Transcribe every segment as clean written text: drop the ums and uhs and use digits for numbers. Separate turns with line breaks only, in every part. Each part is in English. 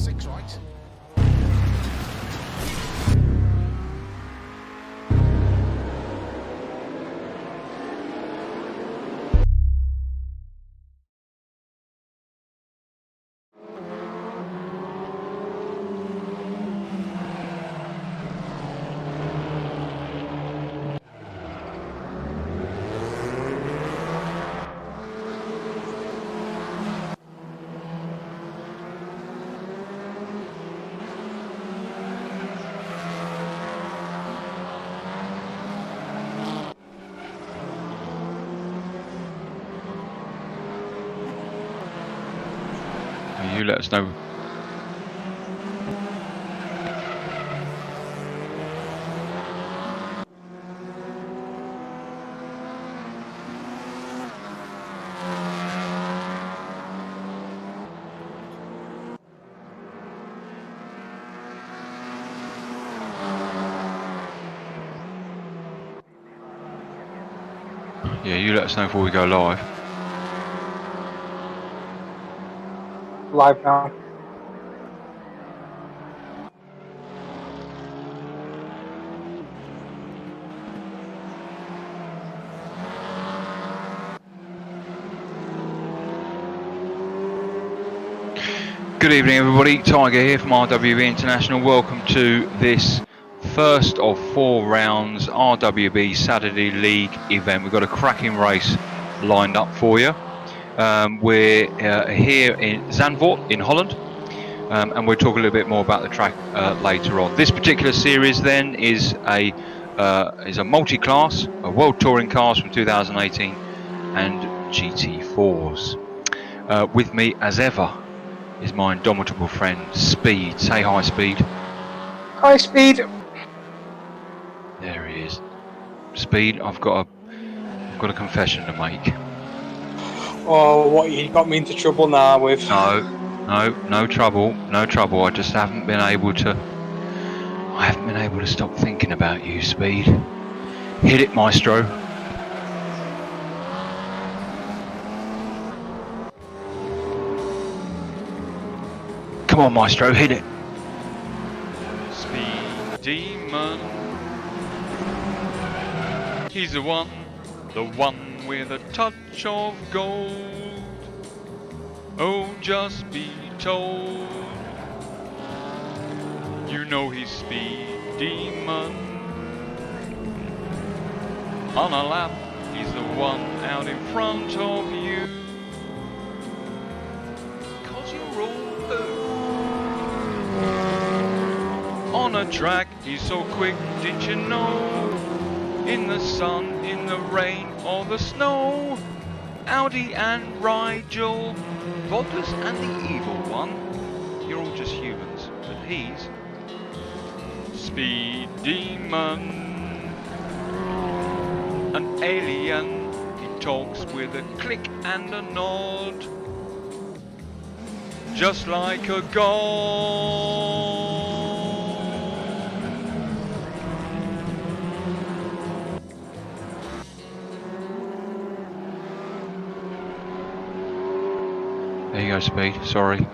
6 right.
You let us know. Yeah, you let us know before we go live.
Live now.
Good evening, everybody. Tiger here from RWB International. Welcome to this first of 4 rounds RWB Saturday League event. We've got a cracking race lined up for you. We're here in Zandvoort in Holland, and we'll talk a little bit more about the track later on. This particular series then is a multi-class, a World Touring Cars from 2018 and GT4s. With me as ever is my indomitable friend Speed. Say hi, Speed.
Hi, Speed.
There he is. Speed, I've got a confession to make.
Oh, what, you got me into trouble now with?
No trouble. I just haven't been able to stop thinking about you, Speed. Hit it, maestro. Come on, maestro, hit it. Speed Demon. He's the one with a touch of gold. Oh, just be told. You know he's Speed Demon. On a lap, he's the one out in front of you. 'Cause you're all blue. On a track, he's so quick, didn't you know? In the sun, in the rain, or the snow. Audi and Rigel, Godless and the Evil One. You're all just humans, but he's Speed Demon. An alien, he talks with a click and a nod. Just like a god. There you go, Speed. Sorry.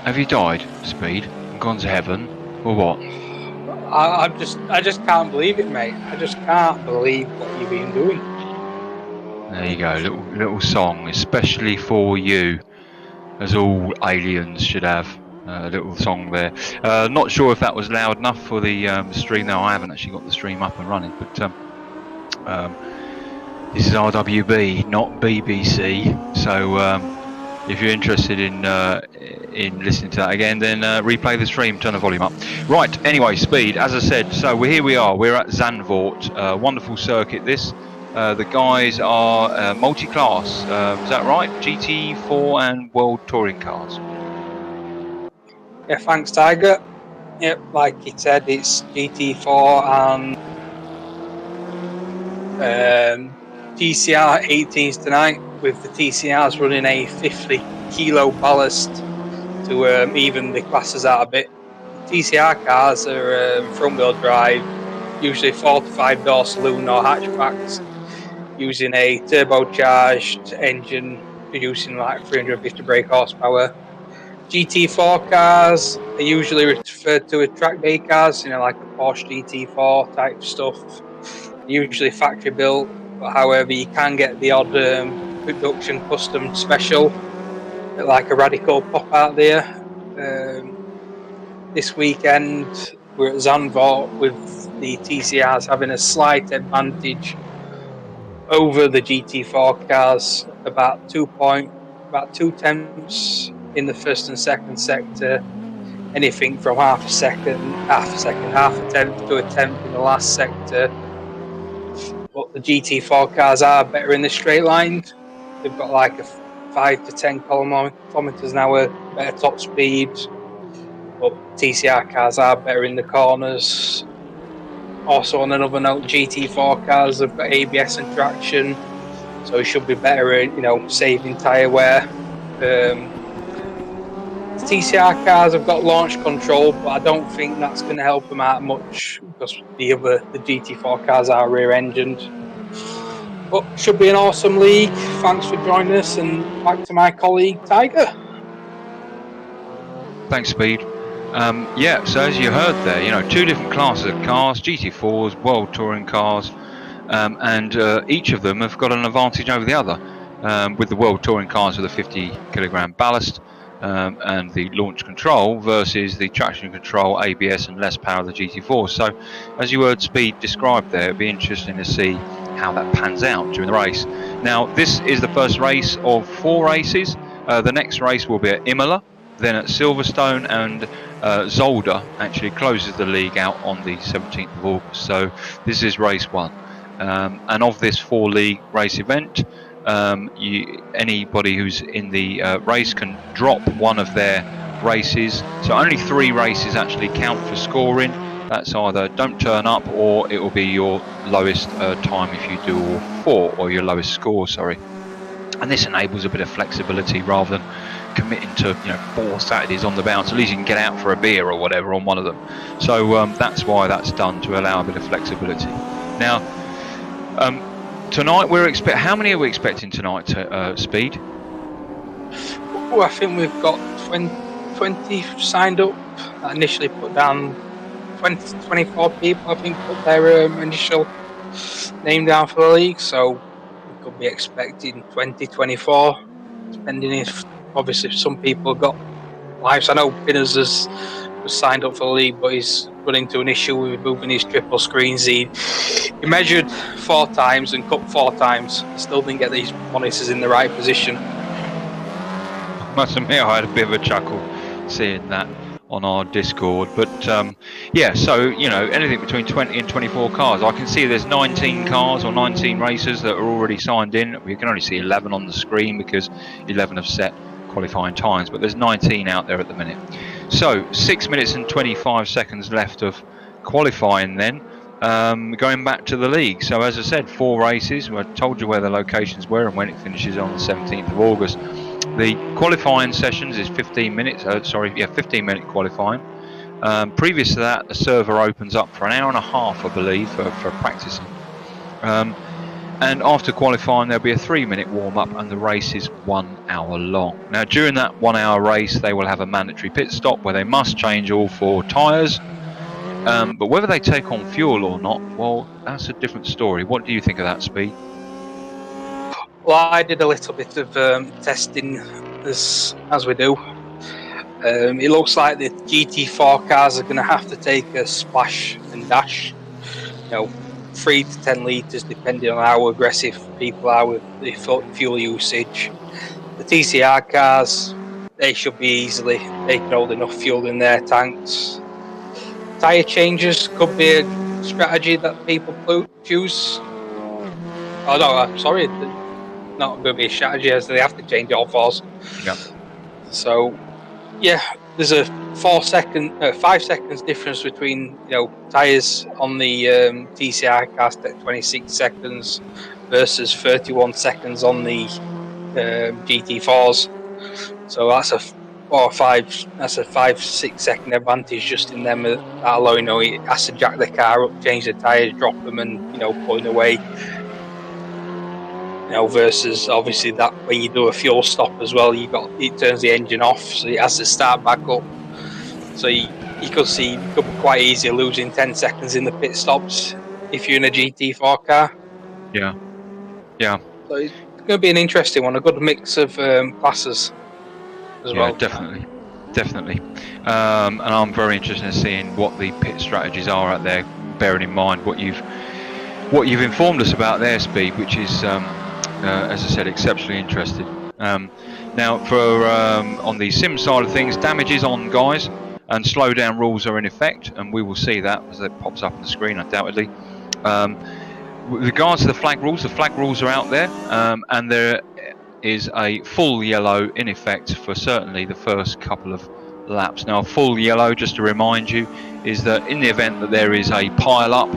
Have you died, Speed? And gone to heaven, or what?
I just can't believe it, mate. I just can't believe what you've been doing.
There you go, little song, especially for you, as all aliens should have. A little song there. Not sure if that was loud enough for the stream. No, I haven't actually got the stream up and running, but this is RWB, not BBC. So if you're interested in listening to that again, then replay the stream, turn the volume up. Right, anyway, Speed, as I said, so here we are. We're at Zandvoort, wonderful circuit this. The guys are multi-class, is that right? GT4 and World Touring Cars.
Yeah, thanks, Tiger. Yep, like he said, it's GT4 and TCR 18s tonight, with the TCRs running a 50 kilo ballast to even the classes out a bit. TCR cars are front wheel drive, usually 4 to 5 door saloon or hatchbacks, using a turbocharged engine producing like 350 brake horsepower. GT4 cars are usually referred to as track day cars, like a Porsche GT4 type stuff. Usually factory built, but however, you can get the odd production custom special, like a radical pop out there. Um, this weekend, we're at Zandvoort with the TCRs having a slight advantage over the GT4 cars, about 2 tenths in the first and second sector, anything from half a tenth to a tenth in the last sector. But the GT4 cars are better in the straight line. They've got like a 5 to 10 kilometers an hour better top speed, but TCR cars are better in the corners. Also, on another note, GT4 cars have got ABS and traction, so it should be better at saving tyre wear. Um, TCR cars have got launch control, but I don't think that's going to help them out much because the GT4 cars are rear-engined. But should be an awesome league. Thanks for joining us, and back to my colleague Tiger.
Thanks, Speed. Yeah, so as you heard there, two different classes of cars, GT4s, World Touring cars, and each of them have got an advantage over the other. With the World Touring cars with a 50 kilogram ballast and the launch control versus the traction control, ABS, and less power of the GT4. So, as you heard Speed described there, it'd be interesting to see how that pans out during the race. Now, this is the first race of 4 races. The next race will be at Imola, then at Silverstone, and Zolder actually closes the league out on the 17th of August. So this is race 1. And of this 4-league race event, anybody who's in the race can drop one of their races. So only 3 races actually count for scoring. That's either don't turn up, or it will be your lowest time if you do all 4, or your lowest score, sorry. And this enables a bit of flexibility rather than committing to 4 Saturdays on the bounce. At least you can get out for a beer or whatever on one of them. So that's why that's done, to allow a bit of flexibility. Now, tonight how many are we expecting tonight, Speed?
I think we've got 20 signed up. I initially put down 24 people, I think, put their initial name down for the league. So we could be expecting 24, depending if obviously some people got lives. I know Pinners was signed up for the league, but he's run into an issue with moving his triple screens. He measured 4 times and cut 4 times. Still didn't get these monitors in the right position.
I must admit, I had a bit of a chuckle seeing that on our Discord. But yeah, so anything between 20 and 24 cars. I can see there's 19 cars or 19 racers that are already signed in. We can only see 11 on the screen because 11 have set qualifying times, but there's 19 out there at the minute. So 6 minutes and 25 seconds left of qualifying then. Going back to the league. So as I said, 4 races. I told you where the locations were and when it finishes on the 17th of August. The qualifying sessions is 15 minutes. 15-minute qualifying. Previous to that, the server opens up for an hour and a half, I believe, for practicing. And after qualifying, there'll be a 3-minute warm-up, and the race is 1 hour long. Now, during that 1-hour race, they will have a mandatory pit stop where they must change all 4 tyres. But whether they take on fuel or not, well, that's a different story. What do you think of that, Speed?
Well, I did a little bit of testing as we do. It looks like the GT4 cars are going to have to take a splash and dash. 3 to 10 litres, depending on how aggressive people are with the fuel usage. The TCR cars, they should be they can hold enough fuel in their tanks. Tyre changes could be a strategy that people choose. Oh no, sorry, not going to be a strategy, as they have to change all 4s.
Yeah.
So yeah, there's a 5 seconds difference between tyres on the TCR cars at 26 seconds versus 31 seconds on the GT4s. So that's that's a 5-6 second advantage just in them that alone. You know, he has to jack the car up, change the tyres, drop them, and pulling away. Versus obviously that when you do a fuel stop as well, it turns the engine off, so it has to start back up. So you could see it could be quite easy losing 10 seconds in the pit stops if you're in a GT4 car.
Yeah.
So it's going to be an interesting one, a good mix of classes as well tonight.
Definitely. And I'm very interested in seeing what the pit strategies are out there, bearing in mind what you've informed us about their speed, which is, as I said, exceptionally interesting. Now, for on the sim side of things, damage is on, guys, and slowdown rules are in effect, and we will see that as it pops up on the screen, undoubtedly. With regards to the flag rules are out there, and there is a full yellow in effect for certainly the first couple of laps. Now, full yellow, just to remind you, is that in the event that there is a pile up,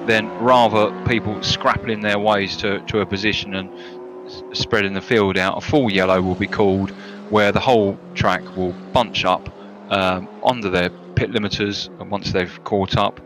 then rather people scrapping their ways to a position and spreading the field out, a full yellow will be called, where the whole track will bunch up under their pit limiters, and once they've caught up,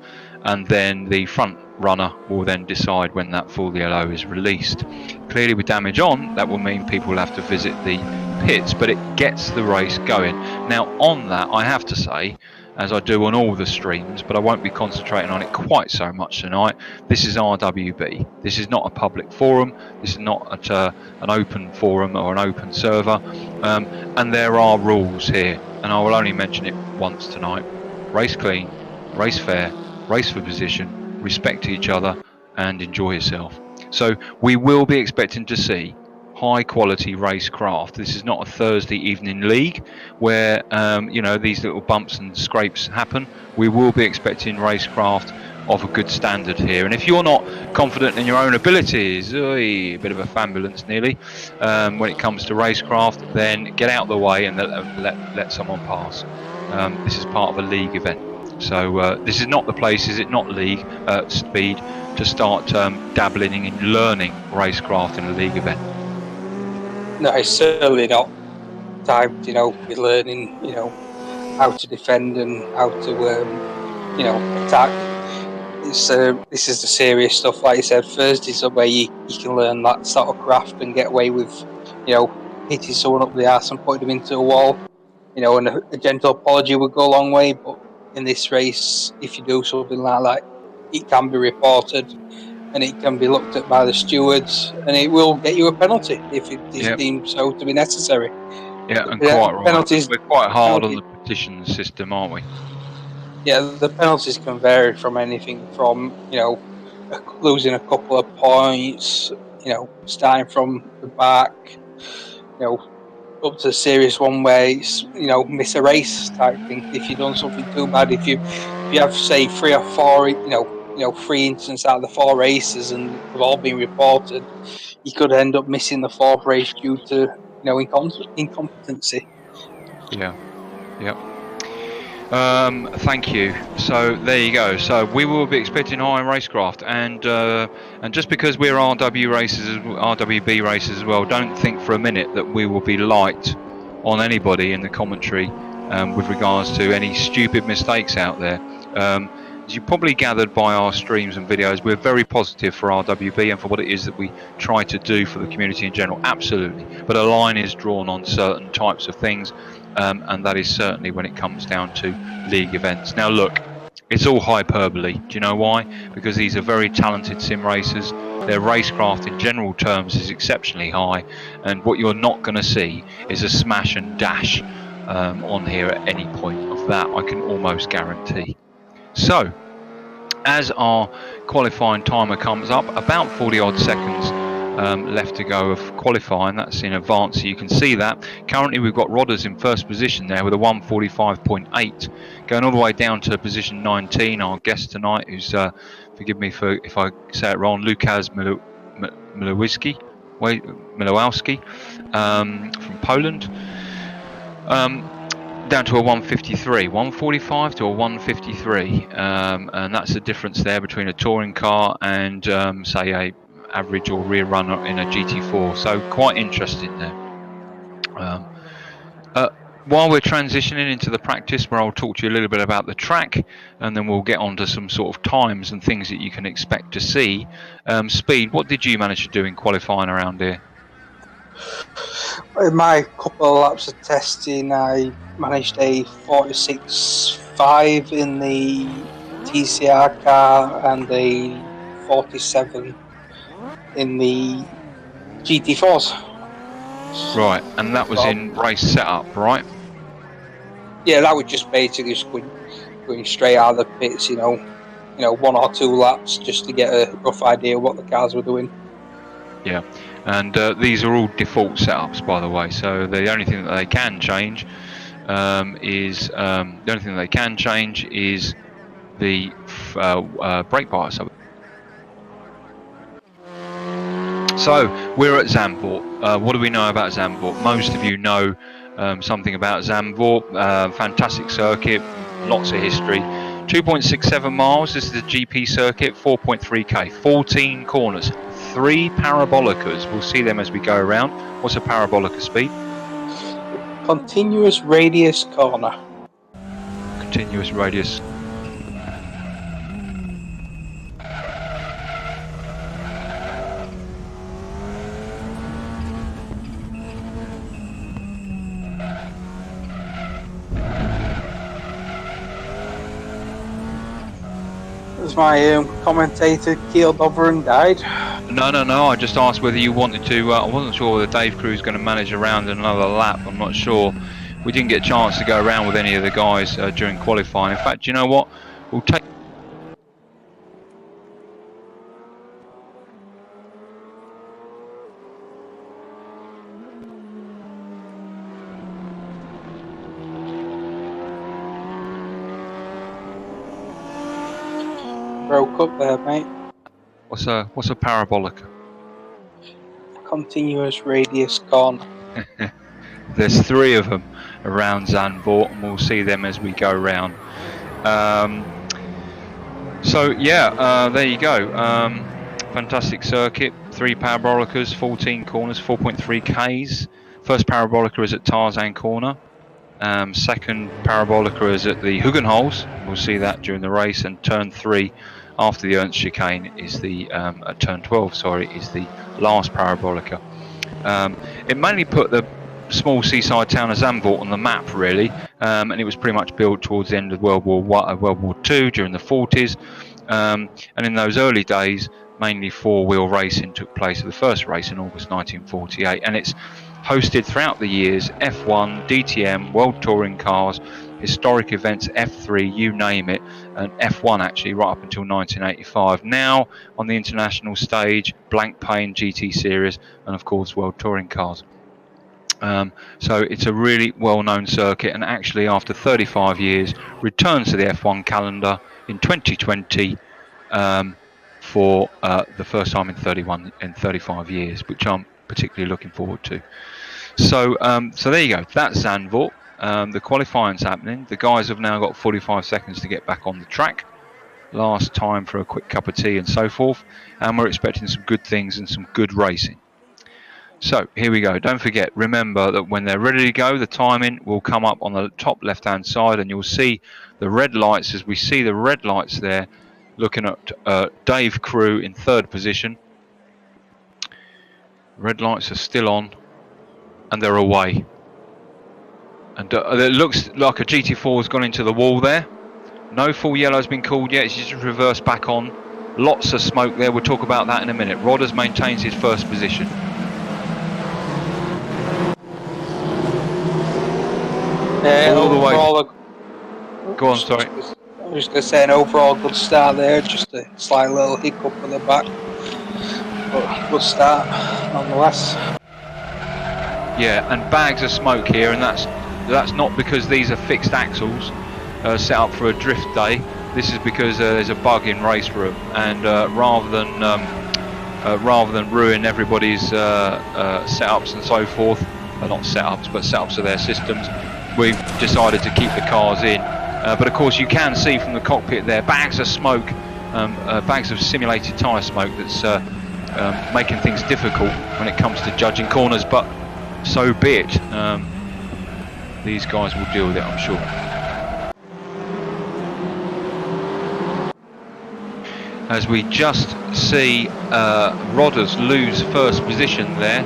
and then the front runner will then decide when that full yellow is released. Clearly, with damage on, that will mean people will have to visit the pits, but it gets the race going. Now, on that, I have to say, as I do on all the streams, but I won't be concentrating on it quite so much tonight, this is RWB. This is not a public forum. This is not at an open forum or an open server. And there are rules here, and I will only mention it once tonight. Race clean, race fair, race for position, respect each other, and enjoy yourself. So we will be expecting to see high quality racecraft. This is not a Thursday evening league where these little bumps and scrapes happen. We will be expecting racecraft of a good standard here. And if you're not confident in your own abilities, a bit of a fambulance nearly, when it comes to racecraft, then get out of the way and let someone pass. This is part of a league event. So this is not the place, is it not, league speed, to start dabbling in learning racecraft in a league event.
No, it's certainly not time to be learning, how to defend and how to, attack. This is the serious stuff. Like you said, Thursdays are where you can learn that sort of craft and get away with, hitting someone up the arse and putting them into a wall. And a gentle apology would go a long way. But in this race, if you do something like that, it can be reported and it can be looked at by the stewards, and it will get you a penalty if it is deemed so to be necessary.
Yeah, and quite right.
Penalties,
We're quite hard on
penalties,
the petition system, aren't we?
yeah, the penalties can vary from anything from losing a couple of points, starting from the back, you know, up to a serious one where it's miss a race type thing. If you've done something too bad, if you have say 3 or 4, 3 incidents out of the 4 races and they've all been reported, you could end up missing the 4th race due to incompetency.
Yeah. Thank you. So there you go. So we will be expecting high racecraft, and just because we're RWB races as well, don't think for a minute that we will be light on anybody in the commentary with regards to any stupid mistakes out there. As you probably gathered by our streams and videos, we're very positive for RWB and for what it is that we try to do for the community in general. Absolutely, but a line is drawn on certain types of things. And that is certainly when it comes down to league events. Now, look, it's all hyperbole. Do you know why? Because these are very talented sim racers. Their racecraft in general terms is exceptionally high, and what you're not going to see is a smash and dash on here at any point of that, I can almost guarantee. So, as our qualifying timer comes up, about 40 odd seconds left to go of qualifying. That's in advance, so you can see that. Currently we've got Rodders in first position there with a 1:45.8, going all the way down to position 19. Our guest tonight, who's forgive me for if I say it wrong, Lukasz Milowski from Poland. Down to a 153, 145 to a 153, and that's the difference there between a touring car and say a average or rear runner in a GT4. So quite interesting there. while we're transitioning into the practice, where I'll talk to you a little bit about the track, and then we'll get on to some sort of times and things that you can expect to see. Speed, what did you manage to do in qualifying around here?
In my couple of laps of testing, I managed a 46.5 in the TCR car and a 47 in the GT4s.
Right, and that was
So,
in race setup, right?
yeah, that was just basically just going straight out of the pits, you know, 1 or 2 laps just to get a rough idea of what the cars were doing.
Yeah, and these are all default setups, by the way. So the only thing that they can change is the brake bias. So we're at Zandvoort. What do we know about Zandvoort? Most of you know something about Zandvoort. Fantastic circuit, lots of history. 2.67 miles. This is the GP circuit. 4.3k, 14 corners, 3 parabolicas. We'll see them as we go around. What's a parabolica, Speed?
Continuous radius corner.
Continuous radius.
As my commentator keeled over and died.
No. I just asked whether you wanted to. I wasn't sure whether Dave Crew's going to manage around another lap. I'm not sure. We didn't get a chance to go around with any of the guys during qualifying. In fact, you know what? We'll take.
Broke up there, mate.
What's a parabolic?
Continuous radius corner.
There's 3 of them around Zandvoort, and we'll see them as we go round. So yeah, there you go. Fantastic circuit. 3 parabolicas, 14 corners, 4.3 Ks. First parabolica is at Tarzan Corner. Second parabolica is at the Hugenholz. We'll see that during the race. And turn 3 after the Ernst chicane is the turn 12. Sorry, is the last parabolica. It mainly put the small seaside town of Zandvoort on the map, really, and it was pretty much built towards the end of World War II during the 40s. And in those early days, mainly 4-wheel racing took place. The first race in August 1948, and it's hosted throughout the years F1, DTM, World Touring Cars, historic events, F3, you name it, and F1 actually right up until 1985. Now on the international stage, Blank Pane GT Series, and of course World Touring Cars. So it's a really well-known circuit, and actually after 35 years returns to the F1 calendar in 2020 for the first time in 35 years, which I'm particularly looking forward to. So there you go. That's Zandvoort. The qualifying's happening. The guys have now got 45 seconds to get back on the track. Last time for a quick cup of tea and so forth. And we're expecting some good things and some good racing. So here we go. Don't forget, remember that when they're ready to go, the timing will come up on the top left-hand side, and you'll see the red lights. As we see the red lights there, looking at Dave Crew in 3rd position. Red lights are still on, and they're away. And it looks like a GT4 has gone into the wall there. No full yellow has been called yet. It's just reversed back on. Lots of smoke there. We'll talk about that in a minute. Rodders maintains his 1st position. All the way. Go on, sorry.
I was just going to say an overall good start there, just a slight little hiccup at the back. But good start, nonetheless.
Yeah, and bags of smoke here, and that's not because these are fixed axles set up for a drift day. This is because there's a bug in race room, and rather than ruin everybody's setups and so forth, not setups, but setups of their systems, we've decided to keep the cars in. But of course, you can see from the cockpit there bags of smoke, bags of simulated tyre smoke that's making things difficult when it comes to judging corners. But so be it. these guys will deal with it, I'm sure. As we just see Rodders lose first position there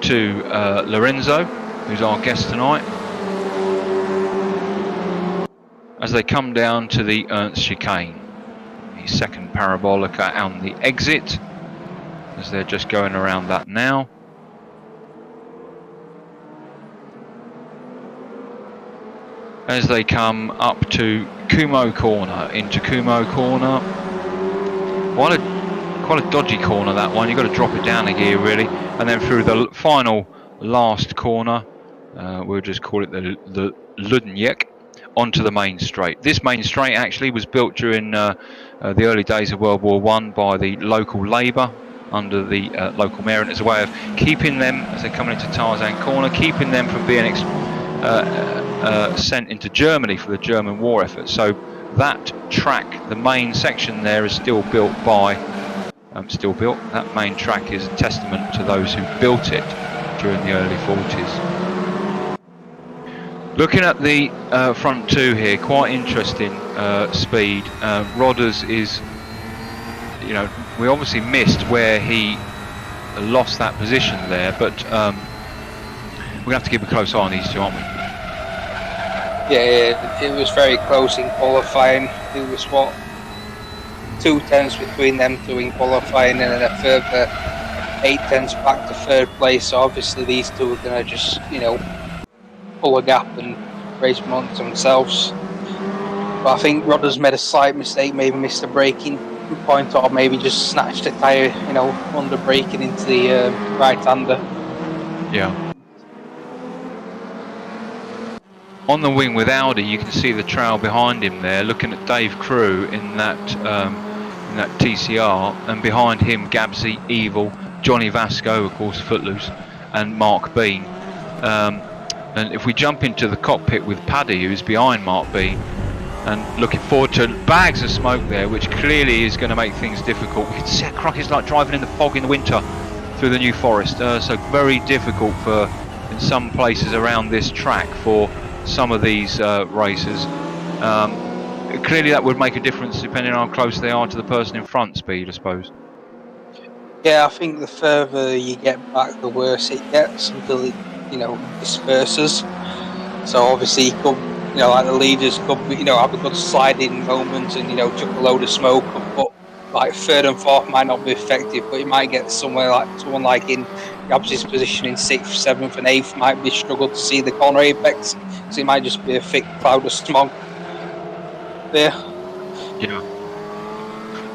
to Lorenzo, who's our guest tonight, as they come down to the Ernst chicane, the second parabolica on the exit, as they're just going around that now. As they come up to Kumo corner, into Kumo corner, quite a dodgy corner that one. You've got to drop it down a gear really, and then through the final last corner, we'll just call it the Ludenjek, onto the main straight. This main straight actually was built during the early days of World War I by the local Labour under the local mayor, and it's a way of keeping them, as they're coming into Tarzan corner, keeping them from being sent into Germany for the German war effort. So that track, the main section there, is still built by, that main track is a testament to those who built it during the early 40s. Looking at the front two here, quite interesting speed. Rodders is, you know, we obviously missed where he lost that position there, but we have to keep a close eye on these two, aren't we?
Yeah, it was very close in qualifying. It was what, 2 tenths between them two in qualifying, and then a further 8 tenths back to third place. So obviously these two are going to just, you know, pull a gap and race amongst themselves. But I think Rodders made a slight mistake, maybe missed a braking point, or maybe just snatched a tyre, you know, under braking into the right-hander.
Yeah. On the wing with Audi, you can see the trail behind him there, looking at Dave Crew in that TCR, and behind him Gabsy, Evil, Johnny Vasco, of course Footloose, and Mark Bean. And if we jump into the cockpit with Paddy, who's behind Mark Bean, and looking forward to bags of smoke there, which clearly is going to make things difficult. We can see it's like driving in the fog in the winter through the New Forest, so very difficult for, in some places around this track, for some of these racers. Clearly that would make a difference depending on how close they are to the person in front, speed, I suppose.
Yeah, I think the further you get back, the worse it gets until it, you know, disperses. So obviously you could, you know, like the leaders could, you know, have a good sliding moment and, you know, chuck a load of smoke up, but like third and fourth might not be effective, but you might get someone like in Gabs's position in 6th, 7th and 8th might be struggle to see the corner apex, so it might just be a thick cloud of smog there.
Yeah.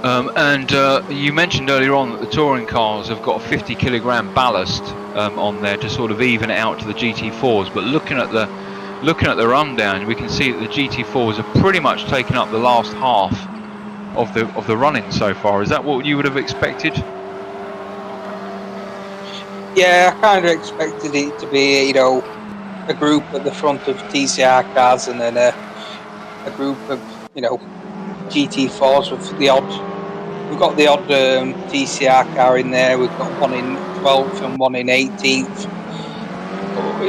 And you mentioned earlier on that the touring cars have got a 50 kilogram ballast on there to sort of even it out to the GT4s, but looking at the rundown, we can see that the GT4s have pretty much taken up the last half of the run-in so far. Is that what you would have expected?
Yeah, I kind of expected it to be, you know, a group at the front of TCR cars and then a group of, you know, GT4s with the odd. We've got the odd TCR car in there. We've got one in 12th and one in 18th.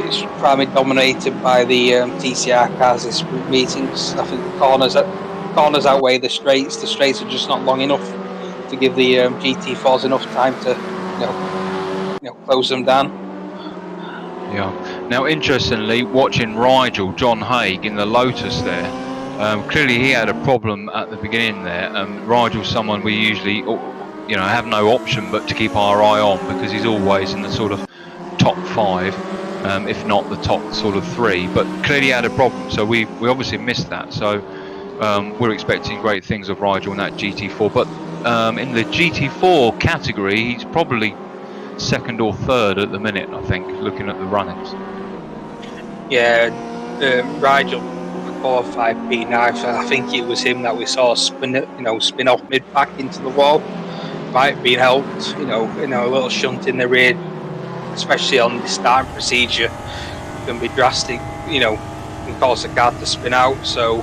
It's primarily dominated by the TCR cars this meetings. I think the corners outweigh the straights. The straights are just not long enough to give the GT4s enough time to, you know, close them down.
Yeah. Now, interestingly, watching Rigel, John Haig in the Lotus there, clearly he had a problem at the beginning there. Rigel's someone we usually, you know, have no option but to keep our eye on, because he's always in the sort of top 5, if not the top sort of 3. But clearly he had a problem, so we obviously missed that. So we're expecting great things of Rigel in that GT4. But in the GT4 category, he's probably 2nd or 3rd at the minute, I think, looking at the run-ins.
Yeah, Rigel qualified P9. I think it was him that we saw spin off mid back into the wall. Might have been helped, you know, a little shunt in the rear, especially on the starting procedure, can be drastic. You know, can cause the car to spin out. So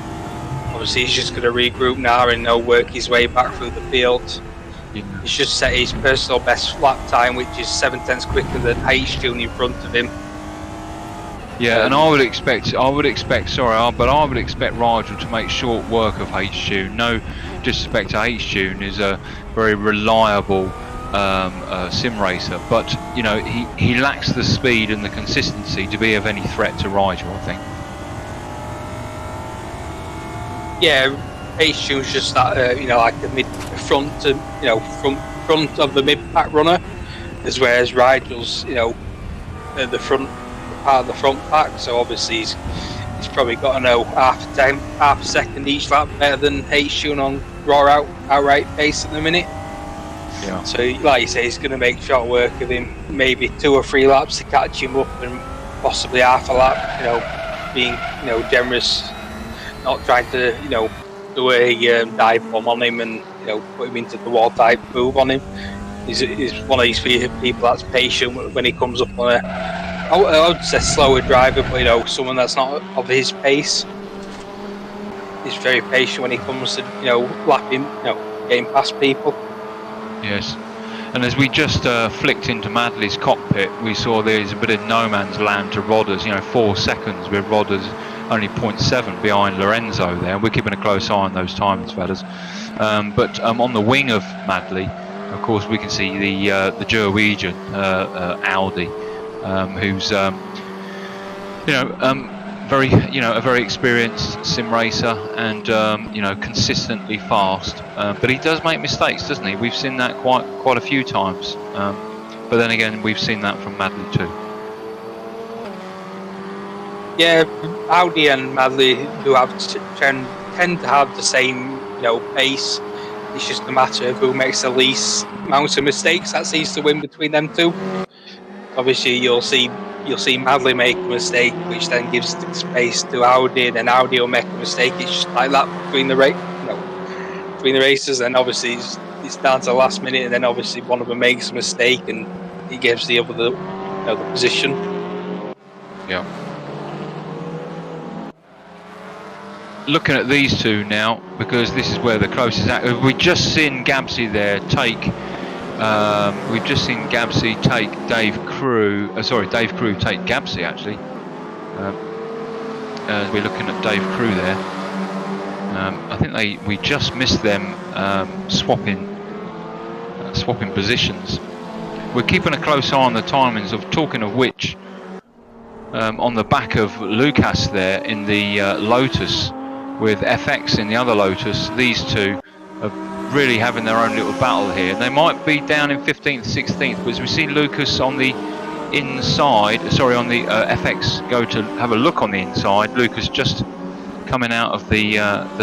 obviously he's just going to regroup now and work his way back through the field. He should set his personal best lap time, which is 7 tenths quicker than H2 in front of him.
Yeah, and I would expect, but I would expect Rigel to make short work of H-Tune. No disrespect to H-Tune, is a very reliable sim racer, but you know he lacks the speed and the consistency to be of any threat to Rigel, I think.
Yeah, H2's just that like the mid front to front of the mid pack runner, as whereas Rigel's the front part of the front pack. So obviously he's probably got to know half a second each lap better than H2 on raw outright pace at the minute.
Yeah.
So like you say, he's going to make short work of him. Maybe 2 or 3 laps to catch him up, and possibly half a lap. Being generous. Not trying to, do a dive bomb on him and, put him into the wall type move on him. He's one of these people that's patient when he comes up on I would say slower driver, but, someone that's not of his pace. He's very patient when he comes to, lapping, getting past people.
Yes. And as we just flicked into Madley's cockpit, we saw there's a bit of no man's land to Rodders, 4 seconds with Rodders only 0.7 behind Lorenzo there. We're keeping a close eye on those timings, fellas. But on the wing of Madley, of course, we can see the Gerwegian Audi, who's a very experienced sim racer and consistently fast. But he does make mistakes, doesn't he? We've seen that quite a few times. But then again, we've seen that from Madley too.
Yeah, Audi and Madley do tend to have the same pace. It's just a matter of who makes the least amount of mistakes that seems to win between them two. Obviously, you'll see Madley make a mistake, which then gives the space to Audi, and then Audi will make a mistake. It's just like that between the races. And obviously, it's down to the last minute, and then obviously one of them makes a mistake, and he gives the other the position.
Yeah. Looking at these two now, because this is where the closest at. We've just seen Gabsy there take. We've just seen Gabsy take Dave Crew take Gabsy actually. As we're looking at Dave Crew there, I think we just missed them swapping positions. We're keeping a close eye on the timings. Talking of which, on the back of Lucas there in the Lotus, with FX in the other Lotus, these two are really having their own little battle here. They might be down in 15th, 16th, but as we see Lucas on the inside, on the FX go to have a look on the inside. Lucas just coming out of the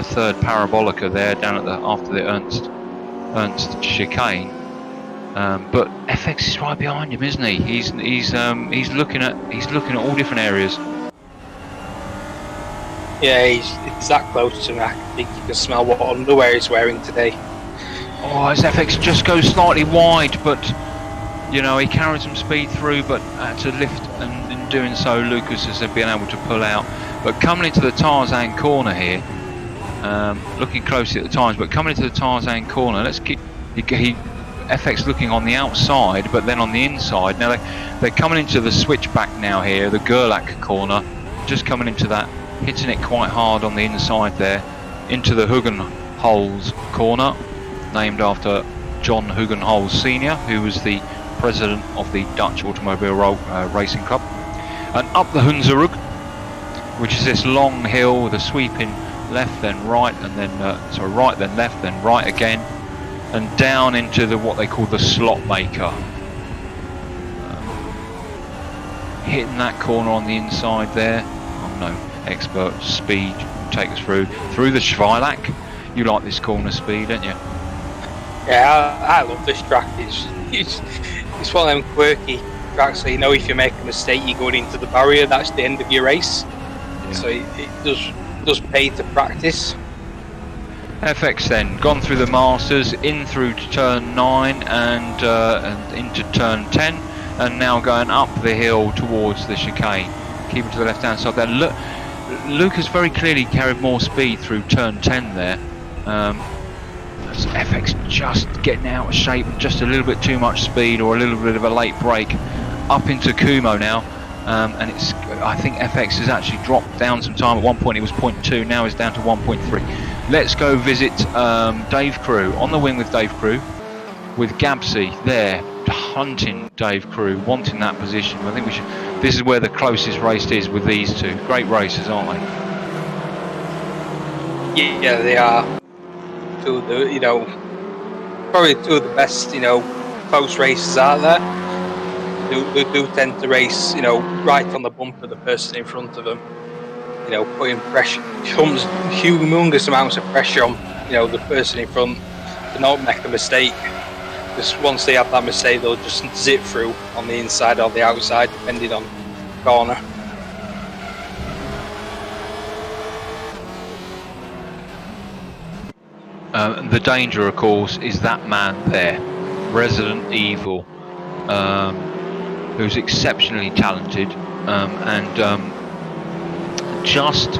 third parabolica there, down at after the Ernst chicane. But FX is right behind him, isn't he? He's looking at all different areas.
Yeah, he's that close to me. I think you can smell what underwear he's wearing today.
Oh, his FX just goes slightly wide, but he carried some speed through, but had to lift, and in doing so, Lucas has been able to pull out. But coming into the Tarzan corner here, looking closely at the times, but coming into the Tarzan corner, let's keep FX looking on the outside, but then on the inside. Now they're coming into the switchback now here, the Gerlach corner, just coming into that. Hitting it quite hard on the inside there, into the Hugenholz corner, named after John Hugenholz Sr., who was the president of the Dutch Automobile Racing Club. And up the Hunzerug, which is this long hill with a sweeping left then right, and then right then left then right again, and down into what they call the slot maker. Hitting that corner on the inside there. Oh no. Expert speed take us through the Schweilach. You like this corner speed, don't you?
Yeah, I love this track. It's one of them quirky tracks. So if you make a mistake, you're going into the barrier. That's the end of your race. Yeah. So it does pay to practice.
FX then gone through the Masters, in through to turn 9 and into turn 10, and now going up the hill towards the chicane. Keep it to the left hand side there. Look. Lucas very clearly carried more speed through turn 10 there. FX just getting out of shape, just a little bit too much speed or a little bit of a late break up into Kumo now, and it's I think FX has actually dropped down some time. At one point it was 0.2, now it's down to 1.3. Let's go visit Dave Crew, on the wing with Dave Crew, with Gabsy there, hunting Dave Crew, wanting that position. I think we should. This is where the closest race is with these two. Great races, aren't they?
Yeah, they are. Two of the, probably two of the best, close races out there. They do tend to race, right on the bumper of the person in front of them. Putting pressure, humongous amounts of pressure on, the person in front to not make a mistake. Because once they have that mistake, they'll just zip through on the inside or the outside, depending on the corner.
The danger, of course, is that man there, Resident Evil, who's exceptionally talented, and just,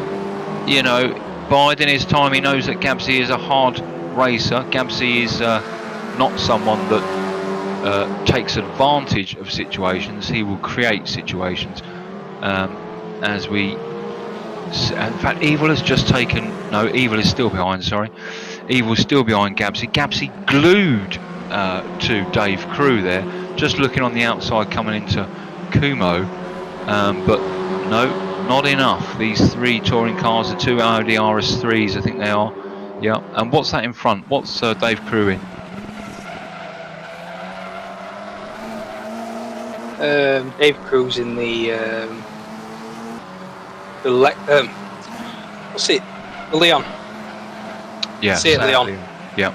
biding his time. He knows that Gabsy is a hard racer. Gabsy is not someone that takes advantage of situations. He will create situations. As we, in fact, Evil has just taken. No, Evil is still behind. Sorry, Evil's still behind Gabsy. Gabsy glued to Dave Crew there, just looking on the outside, coming into Kumo, but no, not enough. These three touring cars, the two Audi RS3s, I think they are. Yeah, and what's that in front? What's Dave Crew in?
Dave Crew's in the what's it? The Leon.
Yeah,
Leon.
Yeah.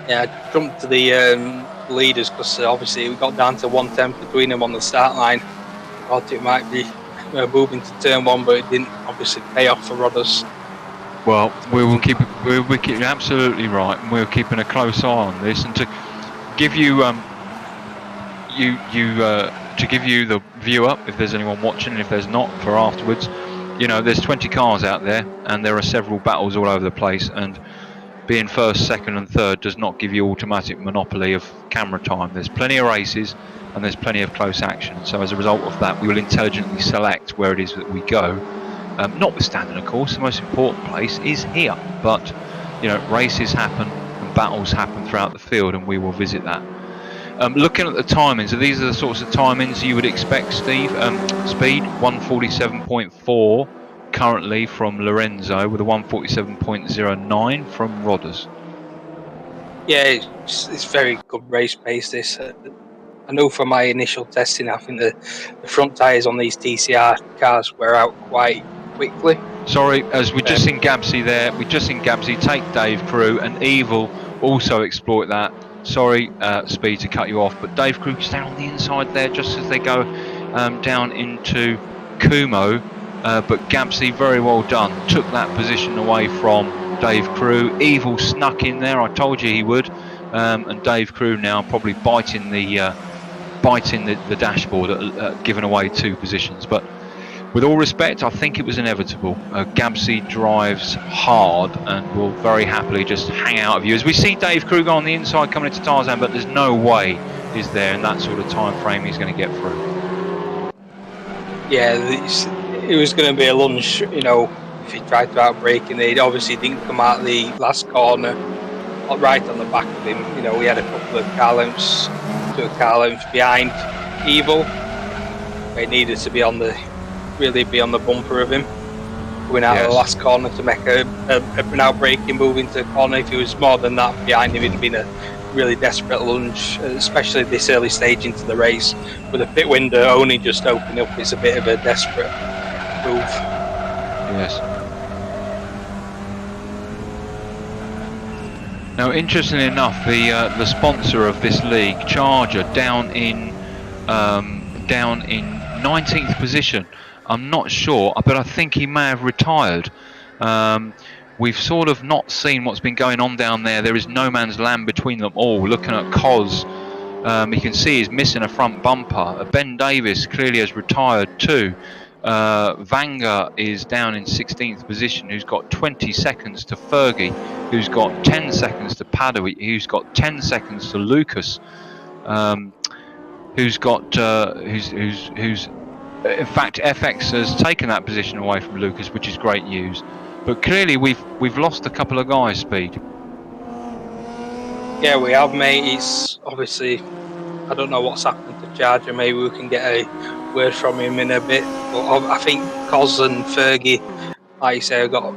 Yeah, I jumped to the leaders because obviously we got down to 1/10 between them on the start line. Thought it might be moving to turn one, but it didn't obviously pay off for Rodders.
Well, we're keeping absolutely right, and we're keeping a close eye on this, and to give you to give you the view up, if there's anyone watching, and if there's not, for afterwards. There's 20 cars out there, and there are several battles all over the place, and being first, second and third does not give you automatic monopoly of camera time. There's plenty of races and there's plenty of close action, so as a result of that we will intelligently select where it is that we go, notwithstanding, of course, the most important place is here, but races happen and battles happen throughout the field, and we will visit that. Looking at the timings, so these are the sorts of timings you would expect, Steve. Speed 147.4 currently from Lorenzo, with a 147.09 from Rodders.
Yeah, it's very good race pace. This I know from my initial testing, I think the front tyres on these TCR cars wear out quite quickly.
Sorry, as we just seen Gabsy there, we just seen Gabsy take Dave Crew, and Evil also exploit that. Sorry, Speed, to cut you off, but Dave Crew's down on the inside there just as they go down into Kumo. But Gabsy, very well done, took that position away from Dave Crew. Evil snuck in there, I told you he would, and Dave Crew now probably biting the dashboard, giving away two positions. But with all respect, I think it was inevitable. Gabsy drives hard and will very happily just hang out of you. As we see Dave Crew on the inside coming into Tarzan, but there's no way is there in that sort of time frame he's going to get through.
Yeah, it was going to be a lunge, if he tried to outbrake, and he obviously didn't come out the last corner right on the back of him. We had a couple of car lengths behind Evil. He needed to be be on the bumper of him, going out of the last corner to make an outbraking move into the corner. If he was more than that behind him, it'd been a really desperate lunge, especially this early stage into the race with the pit window only just opening up. It's a bit of a desperate move.
Yes. Now, interestingly enough, the sponsor of this league, Charger, down in 19th position. I'm not sure, but I think he may have retired. We've sort of not seen what's been going on down there. There is no man's land between them all. Looking at Cos, you can see he's missing a front bumper. Ben Davis clearly has retired too. Vanga is down in 16th position, who's got 20 seconds to Fergie, who's got 10 seconds to Padawi, who's got 10 seconds to Lucas, who's got who's In fact, FX has taken that position away from Lucas, which is great news. But clearly, we've lost a couple of guys. Speed.
Yeah, we have, mate. It's obviously, I don't know what's happened to Charger. Maybe we can get a word from him in a bit. But I think Cos and Fergie, like you say, have got,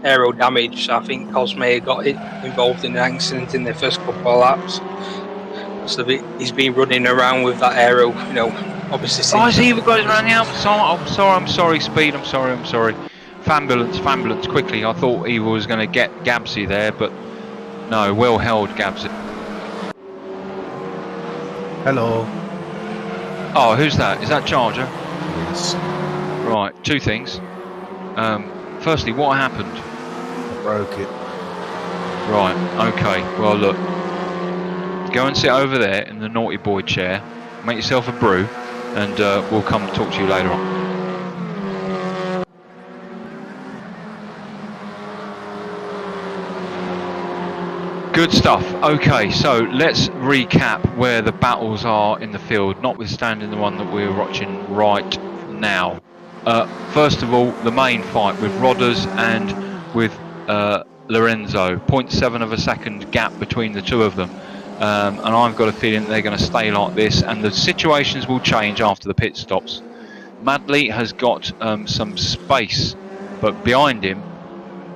aero damage. So I think Cos may have got involved in an accident in the first couple of laps. So he's been running around with that aero, obviously
Oh,
since
has Evil got it around the outside? I'm sorry, Speed. I'm sorry. Fambulance, quickly. I thought Evil was going to get Gabsy there, but no, well held, Gabsy.
Hello.
Oh, who's that? Is that Charger?
Yes.
Right, two things. Firstly, what happened?
I broke it.
Right, okay. Well, look. Go and sit over there in the naughty boy chair. Make yourself a brew, and we'll come talk to you later on. Good stuff. Okay, so let's recap where the battles are in the field, notwithstanding the one that we're watching right now. First of all, the main fight with Rodders and with Lorenzo. 0.7 of a second gap between the two of them. And I've got a feeling they're going to stay like this, and the situations will change after the pit stops. Madley has got some space, but behind him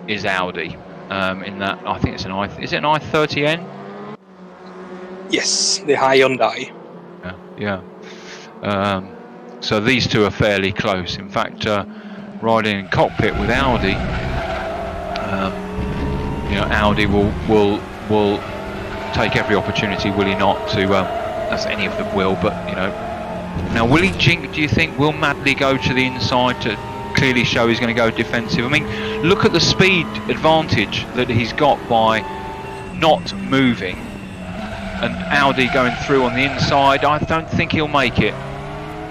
is Audi. In that, I think it's is it an i30N?
yes, the Hyundai.
Yeah. So these two are fairly close. In fact, riding in cockpit with Audi, Audi will take every opportunity, will he not, to as any of them will, but now will he jink? Do you think will Madley go to the inside to clearly show he's going to go defensive? I mean, look at the speed advantage that he's got by not moving, and Audi going through on the inside. I don't think he'll make it.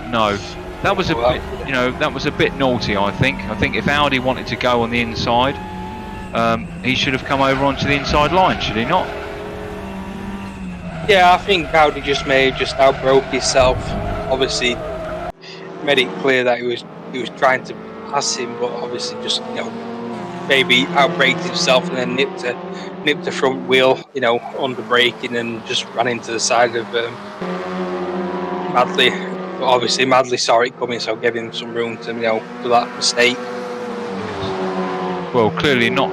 No, that was that was a bit naughty. I think if Audi wanted to go on the inside, he should have come over onto the inside line, should he not?
Yeah, I think Audi may have just outbroke himself. Obviously, made it clear that he was trying to pass him, but obviously just maybe outbraked himself and then nipped the front wheel, under braking and just ran into the side of Madley. But obviously, Madley saw it coming, so gave him some room to do that mistake.
Well, clearly not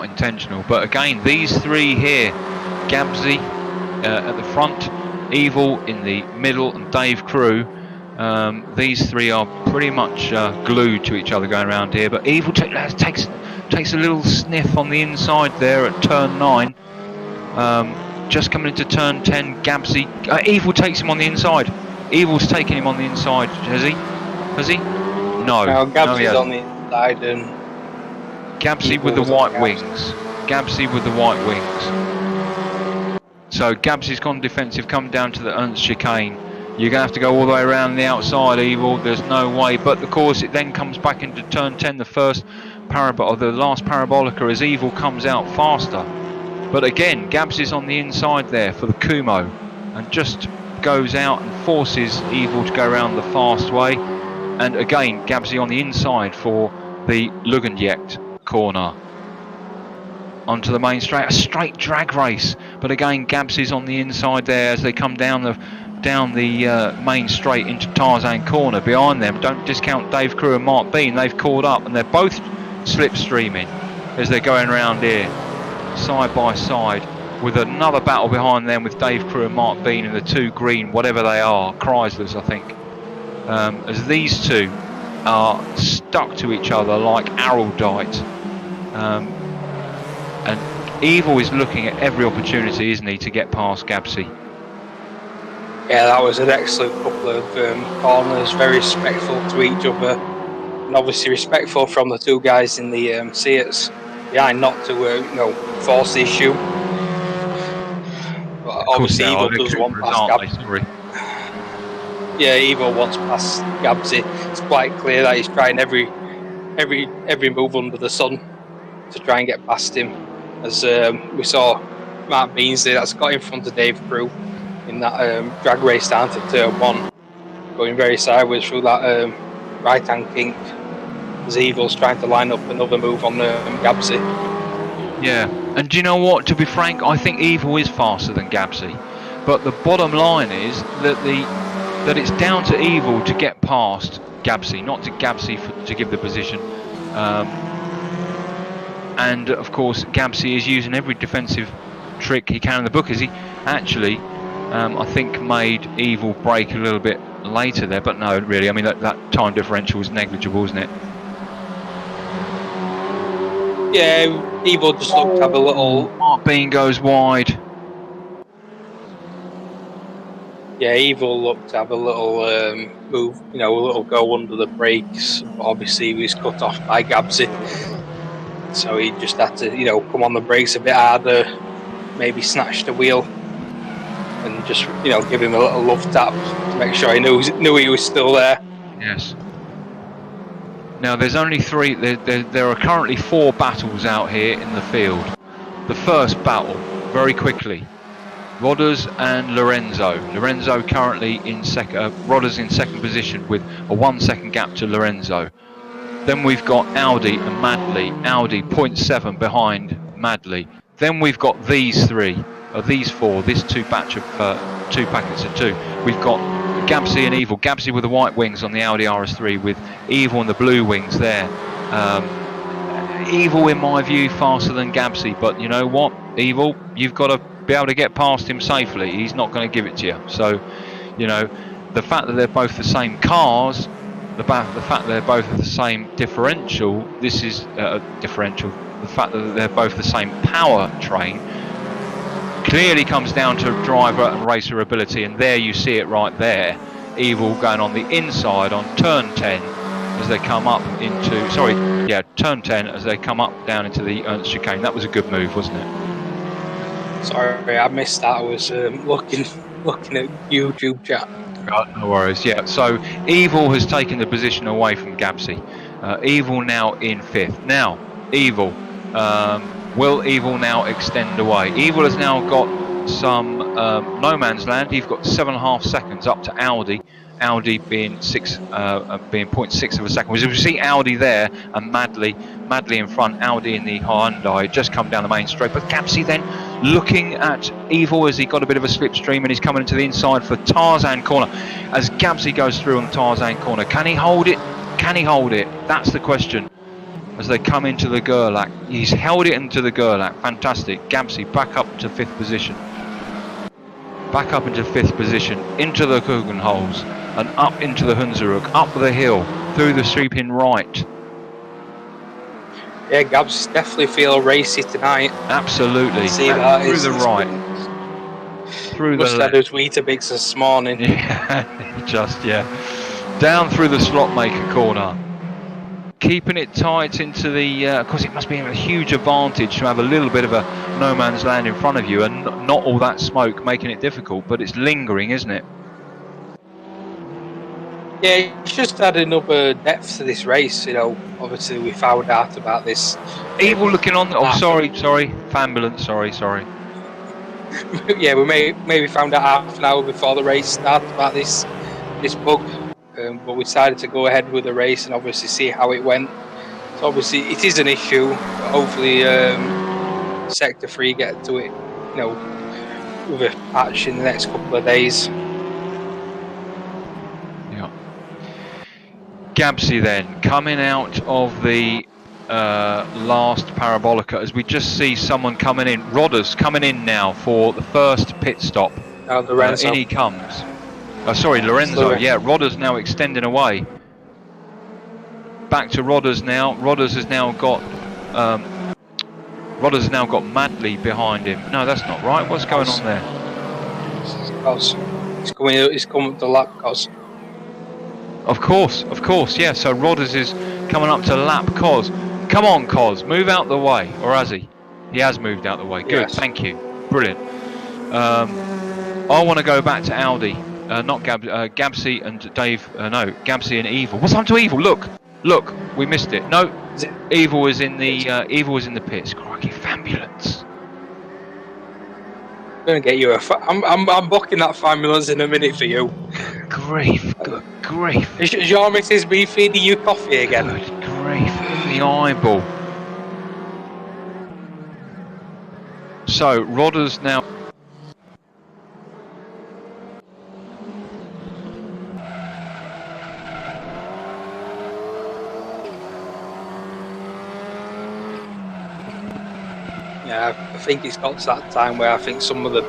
intentional. But again, these three here, Gabsy at the front, Evil in the middle, and Dave Crew. These three are pretty much glued to each other going around here. But Evil takes a little sniff on the inside there at turn 9. Just coming into turn 10, Gabsy. Evil takes him on the inside. Evil's taking him on the inside. Has he? No.
Gabsy's on the inside and
Gabsy with the white wings. Gabsy with the white wings. So Gabsy's gone defensive, come down to the Ernst chicane. You're going to have to go all the way around the outside, Evil. There's no way. But of course, it then comes back into turn 10, the last parabolica, as Evil comes out faster. But again, Gabsy's on the inside there for the Kumo, and just goes out and forces Evil to go around the fast way. And again, Gabsy on the inside for the Lugendjekt corner. Onto the main straight, a straight drag race. But again, Gabsy's on the inside there as they come down the main straight into Tarzan corner. Behind them, don't discount Dave Crew and Mark Bean. They've caught up and they're both slipstreaming as they're going around here, side by side, with another battle behind them with Dave Crew and Mark Bean and the two green, whatever they are, Chryslers, I think. As these two are stuck to each other like arrowdite. And Evil is looking at every opportunity, isn't he, to get past Gabsy.
Yeah, that was an excellent couple of corners, very respectful to each other, and obviously respectful from the two guys in the Seats behind, not to force the issue. But obviously, Evil does want past Gabsy. Yeah, Evil wants past Gabsy. It's quite clear that he's trying every move under the sun to try and get past him. As we saw Mark Beansley, that's got in front of Dave Crew in that drag race down to turn 1. going very sideways through that right-hand kink. As Evil's trying to line up another move on Gabsy.
Yeah, and do you know what? To be frank, I think Evil is faster than Gabsy, but the bottom line is that it's down to Evil to get past Gabsy, not to Gabsy to give the position. And of course, Gabsy is using every defensive trick he can in the book. As he actually, I think, made Evil break a little bit later there, but no, really, I mean that time differential was negligible, isn't it?
Yeah, Evil just looked to have a little.
Mark Bean goes wide.
Yeah, Evil looked to have a little move, a little go under the brakes. But obviously, he was cut off by Gabsy, so he just had to, come on the brakes a bit harder, maybe snatch the wheel, and just, give him a little love tap to make sure he knew he was still there.
Yes. Now there's only three. There are currently 4 battles out here in the field. The first battle, very quickly. Rodders and Lorenzo. Lorenzo currently in second. Rodders in second position with a 1 second gap to Lorenzo. Then we've got Audi and Madley. Audi 0.7 behind Madley. Then we've got these 4. This 2 packets of 2. We've got Gabsy and Evil. Gabsy with the white wings on the Audi RS3 with Evil and the blue wings there. Evil, in my view, faster than Gabsy, but you know what? Evil, you've got to be able to get past him safely. He's not going to give it to you. So, the fact that they're both the same cars, the fact that they're both the same differential, this is differential. The fact that they're both the same power train clearly comes down to driver and racer ability, and there you see it right there. Evil going on the inside on turn 10 as they come up into turn 10 as they come up down into the chicane. That was a good move, wasn't it?
Sorry, I missed that. I was looking at YouTube chat.
No worries. Yeah, so Evil has taken the position away from Gabsy. Evil now in 5th. Now, Evil. Will Evil now extend away? Evil has now got some no man's land. He's got 7.5 seconds up to Audi. Audi being 0.6 of a second. As you see Audi there and Madley in front, Audi in the Honda just come down the main straight. But Gabsy then looking at Evil as he got a bit of a slipstream and he's coming into the inside for Tarzan corner. As Gabsy goes through on the Tarzan corner, can he hold it? Can he hold it? That's the question. As they come into the Gerlach, he's held it into the Gerlach. Fantastic. Gabsy back up to 5th position. Back up into 5th position, into the Kugenholz, and up into the Hunsrück, up the hill, through the sweeping right.
Yeah, Gabs definitely feel racy tonight.
Absolutely.
See that
through the right. Through the left.
Must have those Weetabix this morning.
Yeah. Down through the slot maker corner. Keeping it tight into the... of course, it must be a huge advantage to have a little bit of a no man's land in front of you and not all that smoke making it difficult, but it's lingering, isn't it?
Yeah, it's just added another depth to this race, Obviously, we found out about this.
Evil looking on... Oh, sorry. Fambulance, sorry.
Yeah, we maybe found out half an hour before the race started about this bug. But we decided to go ahead with the race and obviously see how it went. So obviously it is an issue, but hopefully Sector 3 get to it, with a patch in the next couple of days.
Yeah. Gabsy then, coming out of the last Parabolica, as we just see someone coming in. Rodders coming in now for the first pit stop.
Lorenzo.
In he comes. Lorenzo. Yeah, Rodders now extending away. Back to Rodders now. Rodders has now got Madley behind him. No, that's not right. What's going on there?
He's coming up the lap, Cos.
Of course. Yeah. So Rodders is coming up to lap Cos. Come on, Cos, move out the way. Or has he? He has moved out the way. Good. Yes. Thank you. Brilliant. I want to go back to Audi. Not Gabsy and Dave. No, Gabsy and Evil. What's happened to Evil? Look, we missed it. No, Evil is in the pits. Crikey, fambulance.
going to get you I'm booking that 5 minutes in a minute for you.
Good grief, good grief.
Is your missus be feeding you coffee again?
Good grief, in the eyeball. So, Rodders now.
Yeah, I think it's got to that time where I think some of the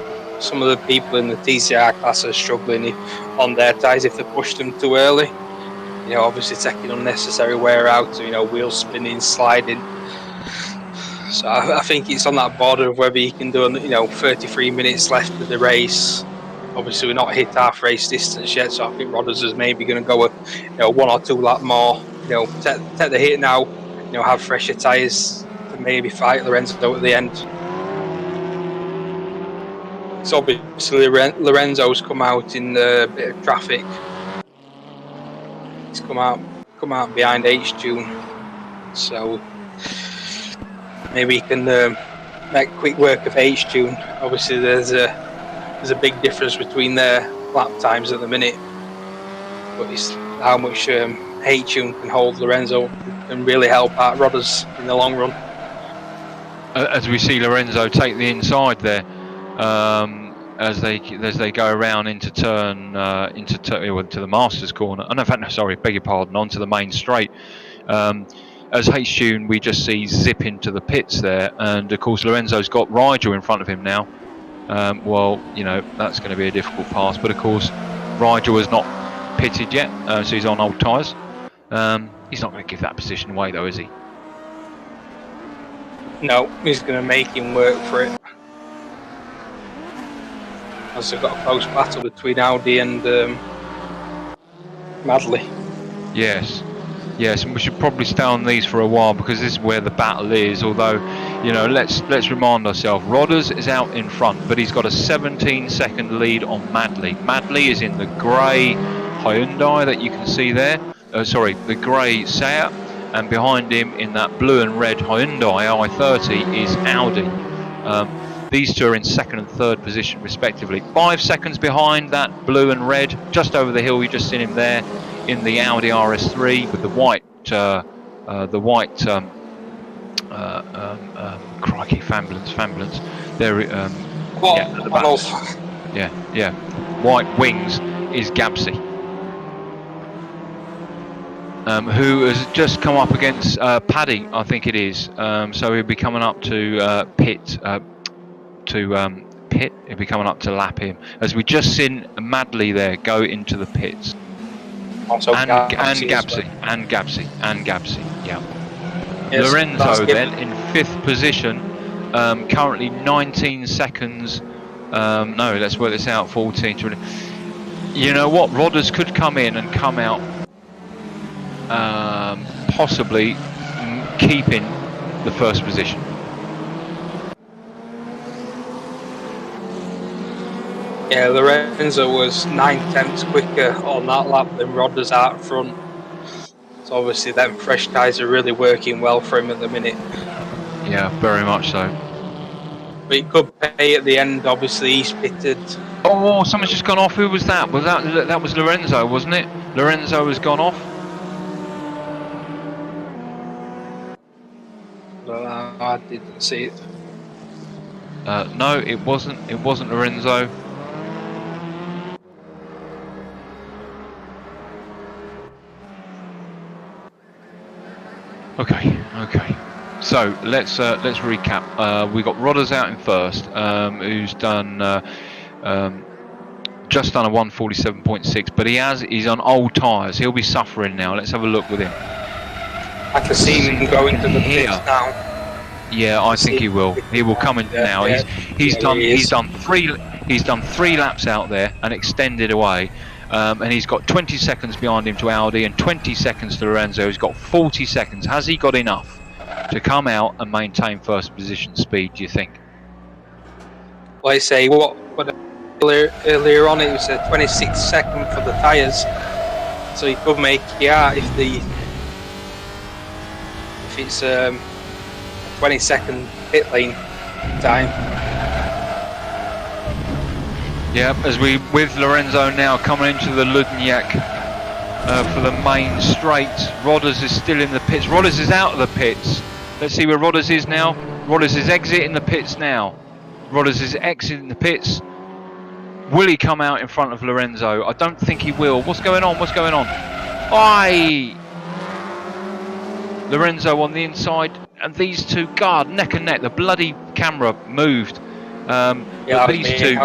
people in the TCR class are struggling on their tyres if they push them too early. You know, obviously taking unnecessary wear out, you know, wheel spinning, sliding. So I think it's on that border of whether you can do, 33 minutes left of the race. Obviously, we're not hit half race distance yet, so I think Rodders is maybe going to go a 1 or 2 lap more. You know, take the hit now. You know, have fresher tyres to maybe fight Lorenzo at the end. So obviously Lorenzo's come out in a bit of traffic. He's come out behind H-Tune, so maybe he can make quick work of H-Tune. Obviously, there's a big difference between their lap times at the minute, but it's how much H-Tune can hold Lorenzo can really help out Rodders in the long run.
As we see Lorenzo take the inside there, as they go around into the Masters corner. Oh, no, in fact, no, sorry, beg your pardon, onto the main straight. As H-Tune, we just see zip into the pits there, and of course Lorenzo's got Rigel in front of him now. Well, you know, that's going to be a difficult pass, but of course Rigel has not pitted yet, so he's on old tyres. He's not going to give that position away though, is he?
No, he's going to make him work for it. As they've got a close battle between Audi and Madley. Yes, and we should probably stay on these for a while because this is where the battle is. Although, you know, let's remind ourselves, Rodders is out in front, but he's got a 17-second lead on Madley. Madley is in the grey Hyundai that you can see there. The grey Seat, and behind him in that blue and red Hyundai i30 is Audi. These two are in second and third position respectively. 5 seconds behind that blue and red, just over the hill. You just seen him there in the Audi RS3 with the white, crikey, Famblance. There, at the back. Yeah. White wings is Gabsy, who has just come up against Paddy, I think it is. So he'll be coming up to pit. He'll be coming up to lap him, as we just seen Madley there go into the pits. Also
and Gabsy. Yeah. Yes, Lorenzo then in 5th position, currently 19 seconds. No, let's work this out. 14. You know what? Rodders could come in and come out, possibly keeping the 1st position.
Yeah, Lorenzo was 9/10 quicker on that lap than Rodders out front. So obviously them fresh tyres are really working well for him at the minute.
Yeah, very much so.
But he could pay at the end, obviously he's pitted.
Oh, someone's just gone off. Who was that? That was Lorenzo, wasn't it? Lorenzo has gone off.
I didn't see it.
No, it wasn't Lorenzo. Okay. So let's recap. We got Rodders out in 1st, who's done just done a 147.6, but he's on old tyres. He'll be suffering now. Let's have a look with him.
I can see him going to the pits now.
Yeah, I think he will. He will come in now. He's done 3 laps out there and extended away. And he's got 20 seconds behind him to Audi and 20 seconds to Lorenzo. He's got 40 seconds. Has he got enough to come out and maintain 1st position speed, do you think?
Well, I say what earlier on it was a 26 second for the tyres, so he could make if it's a 20-second pit lane time.
Yeah, as we with Lorenzo now coming into the Ludniak for the main straight. Rodders is still in the pits. Rodders is out of the pits. Let's see where Rodders is now. Rodders is exiting the pits now. Rodders is exiting the pits. Will he come out in front of Lorenzo? I don't think he will. What's going on? What's going on? Aye! Lorenzo on the inside, and these two, God, neck and neck. The bloody camera moved.
Yeah,
but these two.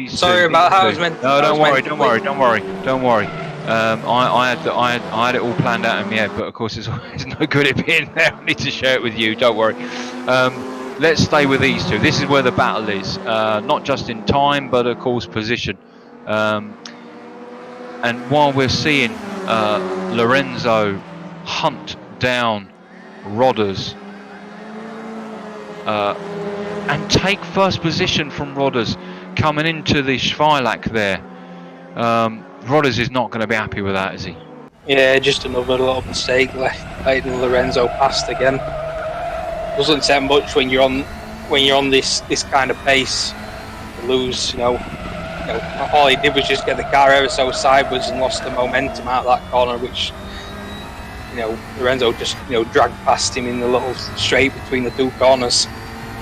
Sorry about how I was meant.
No, don't worry. I had it all planned out in my head, but of course it's no good it being there. I need to share it with you. Don't worry. Let's stay with these two. This is where the battle is, not just in time, but of course position. And while we're seeing Lorenzo hunt down Rodders and take first position from Rodders coming into the Schweilach there, Rodders is not going to be happy with that, is he?
Yeah, just another little mistake, letting Lorenzo past again. Doesn't say much when you're on this kind of pace. To lose, all he did was just get the car ever so sideways and lost the momentum out of that corner, which Lorenzo just dragged past him in the little straight between the two corners.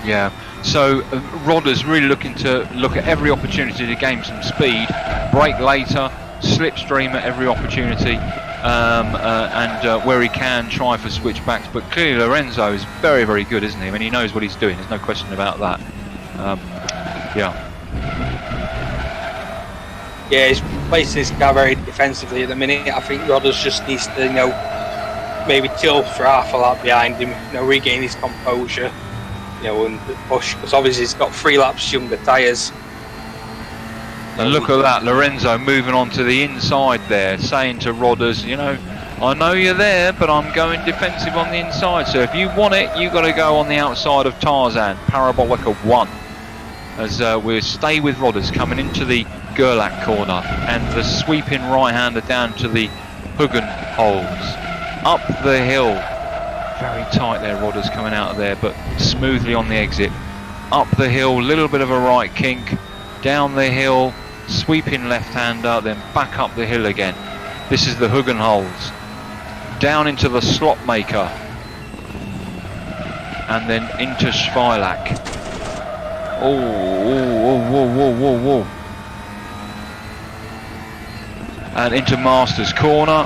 Yeah. So Rodders really looking to look at every opportunity to gain some speed, brake later, slipstream at every opportunity, and where he can try for switchbacks. But clearly Lorenzo is very, very good, isn't he? I mean, he knows what he's doing. There's no question about that. Yeah.
Yeah, he's placing his car very defensively at the minute. I think Rodders just needs to, maybe chill for half a lap behind him, regain his composure. And push, because obviously he's got 3 laps younger tyres.
And look at that, Lorenzo moving on to the inside there, saying to Rodders, I know you're there, but I'm going defensive on the inside. So if you want it, you got to go on the outside of Tarzan, parabolic of 1. As we stay with Rodders coming into the Gerlach corner and the sweeping right-hander down to the Huggen holes, up the hill. Very tight there, Rodders coming out of there, but smoothly on the exit. Up the hill, little bit of a right kink, down the hill, sweeping left-hander, then back up the hill again. This is the Huggen holes. Down into the slot maker, and then into Schweilach. Whoa. And into Masters corner.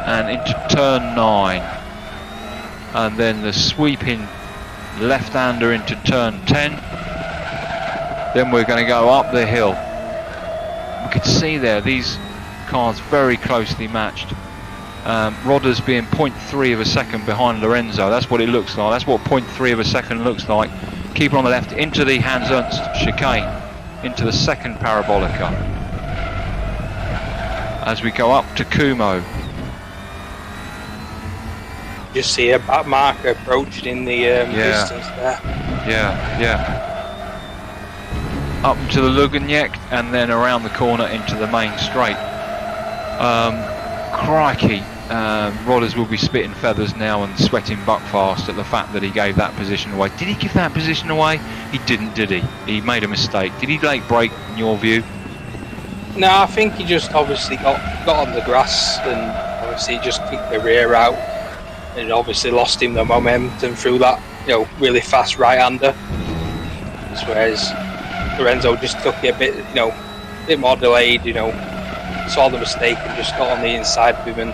And into turn 9, and then the sweeping left-hander into turn 10. Then we're going to go up the hill. We can see there these cars very closely matched. Rodders being 0.3 of a second behind Lorenzo. That's what it looks like. That's what 0.3 of a second looks like. Keeper on the left into the Hans Ernst chicane, into the second parabolica. As we go up to Kumo.
Just see a back marker approaching in the distance there.
Yeah. Up to the Luganyek and then around the corner into the main straight. Crikey, Rodders will be spitting feathers now and sweating buckfast at the fact that he gave that position away. Did he give that position away? He didn't, did he? He made a mistake. Did he late brake in your view?
No, I think he just obviously got on the grass and obviously just kicked the rear out. And obviously lost him the momentum through that, really fast right-hander. Whereas Lorenzo just took it a bit more delayed, saw the mistake and just got on the inside of him. And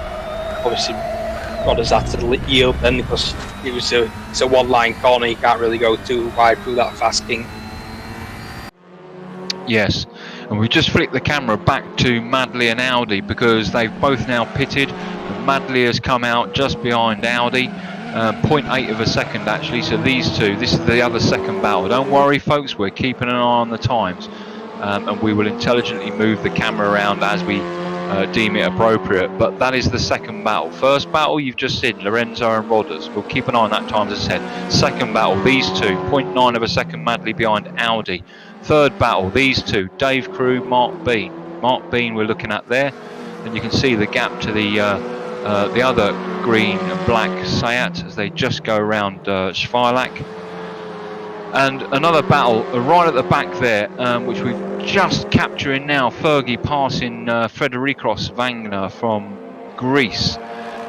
obviously Rodders had to yield then because it's a one-line corner. You can't really go too wide through that fast kink.
Yes, and we just flicked the camera back to Madley and Audi because they've both now pitted. Madley has come out just behind Audi, 0.8 of a second actually. So these two, this is the other second battle. Don't worry folks, we're keeping an eye on the times, and we will intelligently move the camera around as we deem it appropriate. But that is the second battle. First battle you've just seen, Lorenzo and Rodders. We'll keep an eye on that time, as I said. Second battle, these two, 0.9 of a second Madley behind Audi. Third battle, these two, Dave Crew, Mark Bean. Mark Bean we're looking at there, and you can see the gap to the the other green and black Seat as they just go around Schweilach. And another battle right at the back there, which we're just capturing now. Fergie passing Frederikos Wagner from Greece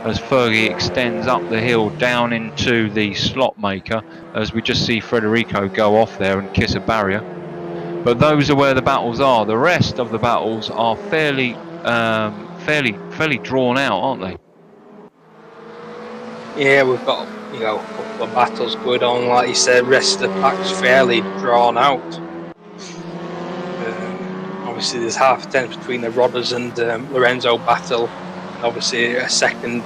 as Fergie extends up the hill down into the slot maker, as we just see Federico go off there and kiss a barrier. But those are where the battles are. The rest of the battles are fairly drawn out, aren't they?
Yeah, we've got a couple of battles going on. Like you said, rest of the pack's fairly drawn out. Obviously, there's half a tenth between the Rodders and Lorenzo battle, and obviously a second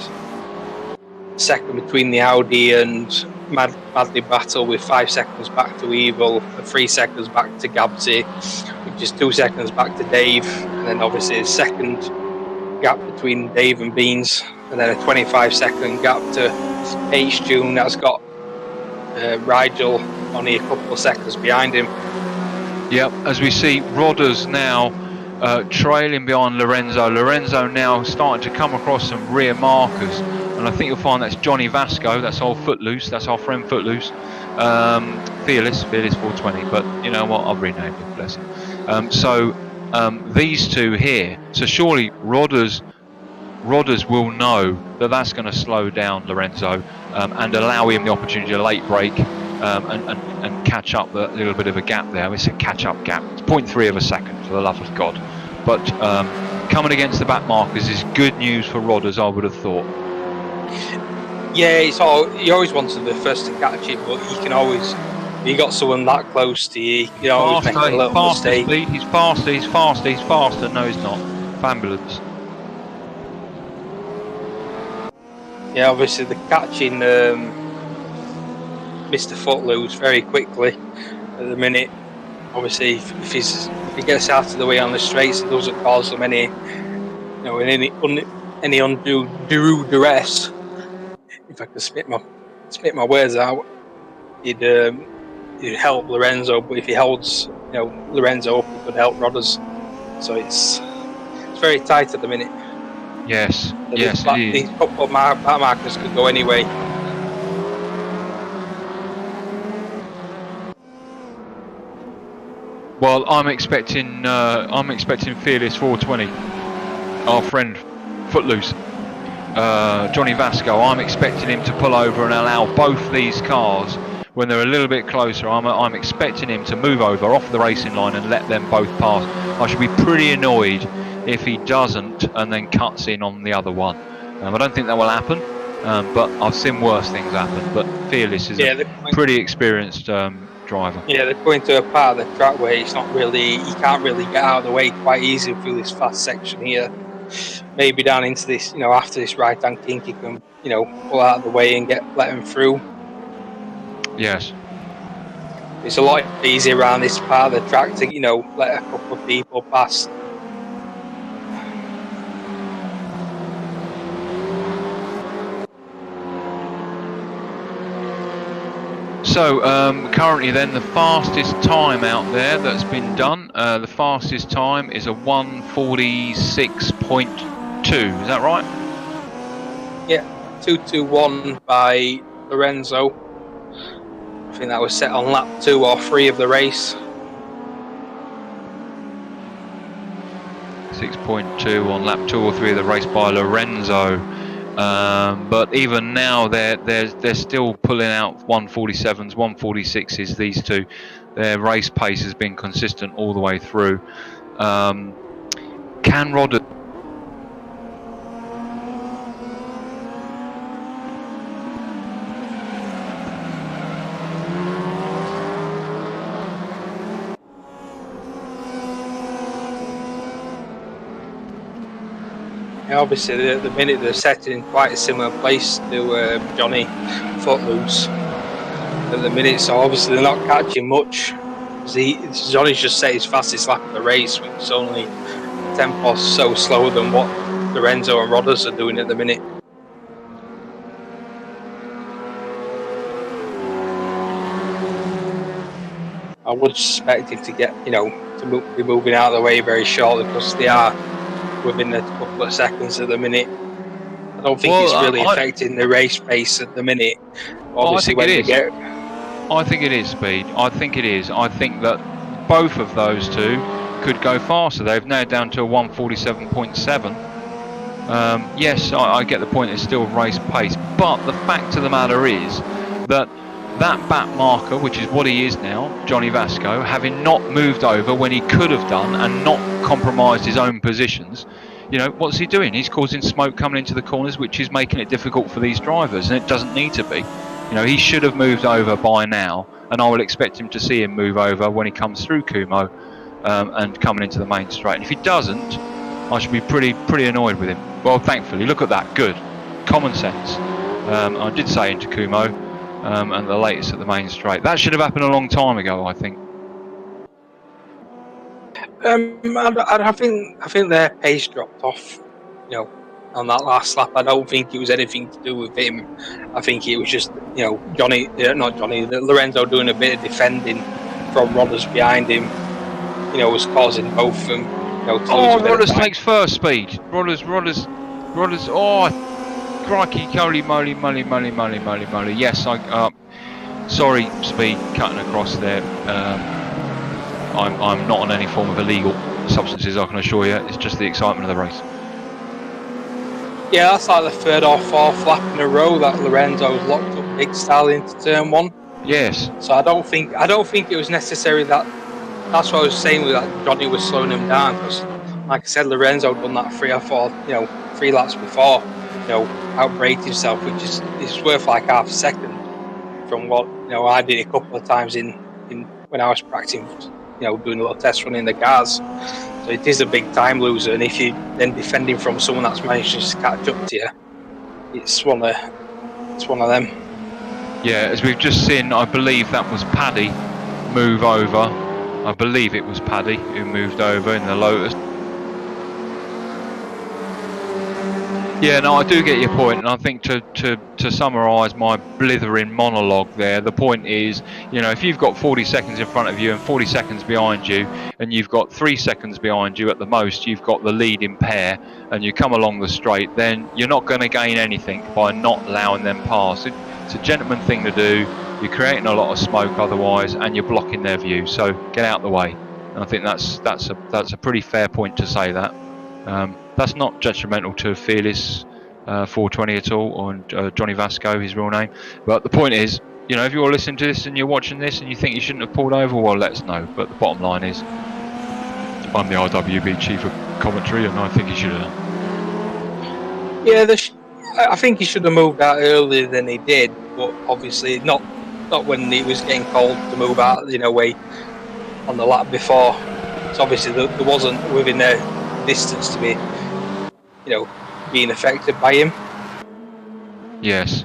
between the Audi and Madley battle with 5 seconds back to Evil, and 3 seconds back to Gabsy, which is 2 seconds back to Dave, and then obviously a second gap between Dave and Beans, and then a 25-second gap to H-Tune that's got Rigel only a couple of seconds behind him.
Yep, as we see Rodders now trailing behind Lorenzo. Lorenzo now starting to come across some rear markers, and I think you'll find that's Johnny Vasco, that's old Footloose, that's our friend Footloose. Fearless 420, but you know what, I've renamed him, bless him. So these two here, so surely Rodders will know that that's going to slow down Lorenzo and allow him the opportunity to late brake and catch up a little bit of a gap there. It's a catch-up gap. It's 0.3 of a second, for the love of God. But coming against the back markers is good news for Rodders, I would have thought.
Yeah, he always wants to be the first to catch it, but you got someone that close to you, you always make a little mistake.
He's faster. No, he's not. Ambulance.
Yeah, obviously the catching Mr. Footloose very quickly at the minute. Obviously, if he gets out of the way on the straights, it doesn't cause them any undue duress. If I could spit my words out, he'd help Lorenzo. But if he holds Lorenzo up, he could help Rodders. So it's very tight at the minute.
Yes,
So
yes,
these couple of back markers could go anyway.
Well, I'm expecting Fearless 420, our friend Footloose, Johnny Vasco. I'm expecting him to pull over and allow both these cars, when they're a little bit closer, I'm expecting him to move over off the racing line and let them both pass. I should be pretty annoyed if he doesn't and then cuts in on the other one. I don't think that will happen, but I've seen worse things happen. But Fearless is a pretty experienced driver.
Yeah, they're going to a part of the track where you can't really get out of the way quite easily through this fast section here. Maybe down into this, after this right-hand kink, you can, pull out of the way and let him through.
Yes.
It's a lot easier around this part of the track to, let a couple of people pass.
So currently then the fastest time out there that's been done, the fastest time is a 1:46.2, is that right?
Yeah, 2:21 by Lorenzo. I think that was set on lap 2 or 3 of the race.
6.2 on lap 2 or 3 of the race by Lorenzo. But even now they're still pulling out 1:47s, 1:46s, these two. Their race pace has been consistent all the way through. Can Rodders
Obviously, at the minute they're setting in quite a similar place to Johnny Footloose at the minute, so obviously they're not catching much. Johnny's just set his fastest lap of the race, which is only 10 or so slower than what Lorenzo and Rodders are doing at the minute. I would suspect him to get, be moving out of the way very shortly because they are within a couple of seconds at the minute. I don't think it's really affecting the race pace at the minute. Obviously, when they get,
I think it is speed. I think it is. I think that both of those two could go faster. They've now down to a 147.7. Yes, I get the point. It's still race pace, but the fact of the matter is that back marker, which is what he is now, Johnny Vasco, having not moved over when he could have done and not compromised his own positions, you know, what's he doing? He's causing smoke coming into the corners, which is making it difficult for these drivers, and it doesn't need to be. You know, he should have moved over by now, and I would expect him to see him move over when he comes through Kumo and coming into the main straight. And if he doesn't, I should be pretty annoyed with him. Well, thankfully, look at that. Good. Common sense. I did say into Kumo and the latest at the main straight. That should have happened a long time ago, I think.
I think their pace dropped off, you know, on that last lap. I don't think it was anything to do with him. I think it was just, you know, Lorenzo doing a bit of defending from Rodders behind him, you know, was causing both of them, you know, to lose a bit of time.
Rodders takes first speed. Rodders, oh, crikey, holy moly. Yes, sorry, speed, cutting across there. I'm not on any form of illegal substances, I can assure you. It's just the excitement of the race.
Yeah, that's like the third or fourth lap in a row that Lorenzo's locked up big style into turn one.
Yes.
So I don't think it was necessary that. That's what I was saying with that. Johnny was slowing him down because, like I said, Lorenzo done that 3 or 4, you know, 3 laps before, you know, outbraked himself, which is worth like half a second from what, you know, I did a couple of times in when I was practicing, you know, doing a little test run in the cars. So it is a big time loser, and if you then defending from someone that's managed to catch up to you, it's one of them.
Yeah, as we've just seen, I believe that was Paddy move over. I believe it was Paddy who moved over in the Lotus. Yeah, no, I do get your point, and I think to summarise my blithering monologue there, the point is, you know, if you've got 40 seconds in front of you and 40 seconds behind you, and you've got 3 seconds behind you at the most, you've got the leading pair, and you come along the straight, then you're not going to gain anything by not allowing them pass. It's a gentleman thing to do. You're creating a lot of smoke otherwise, and you're blocking their view. So get out the way. And I think that's a pretty fair point to say that. That's not detrimental to Fearless 420 at all, or Johnny Vasco, his real name. But the point is, you know, if you're listening to this and you're watching this and you think you shouldn't have pulled over, well, let us know. But the bottom line is, I'm the RWB chief of commentary, and I think he should have.
Yeah, I think he should have moved out earlier than he did, but obviously not when he was getting called to move out, you know, way on the lap before. So obviously there wasn't within their distance to be, you know, being affected by him.
Yes.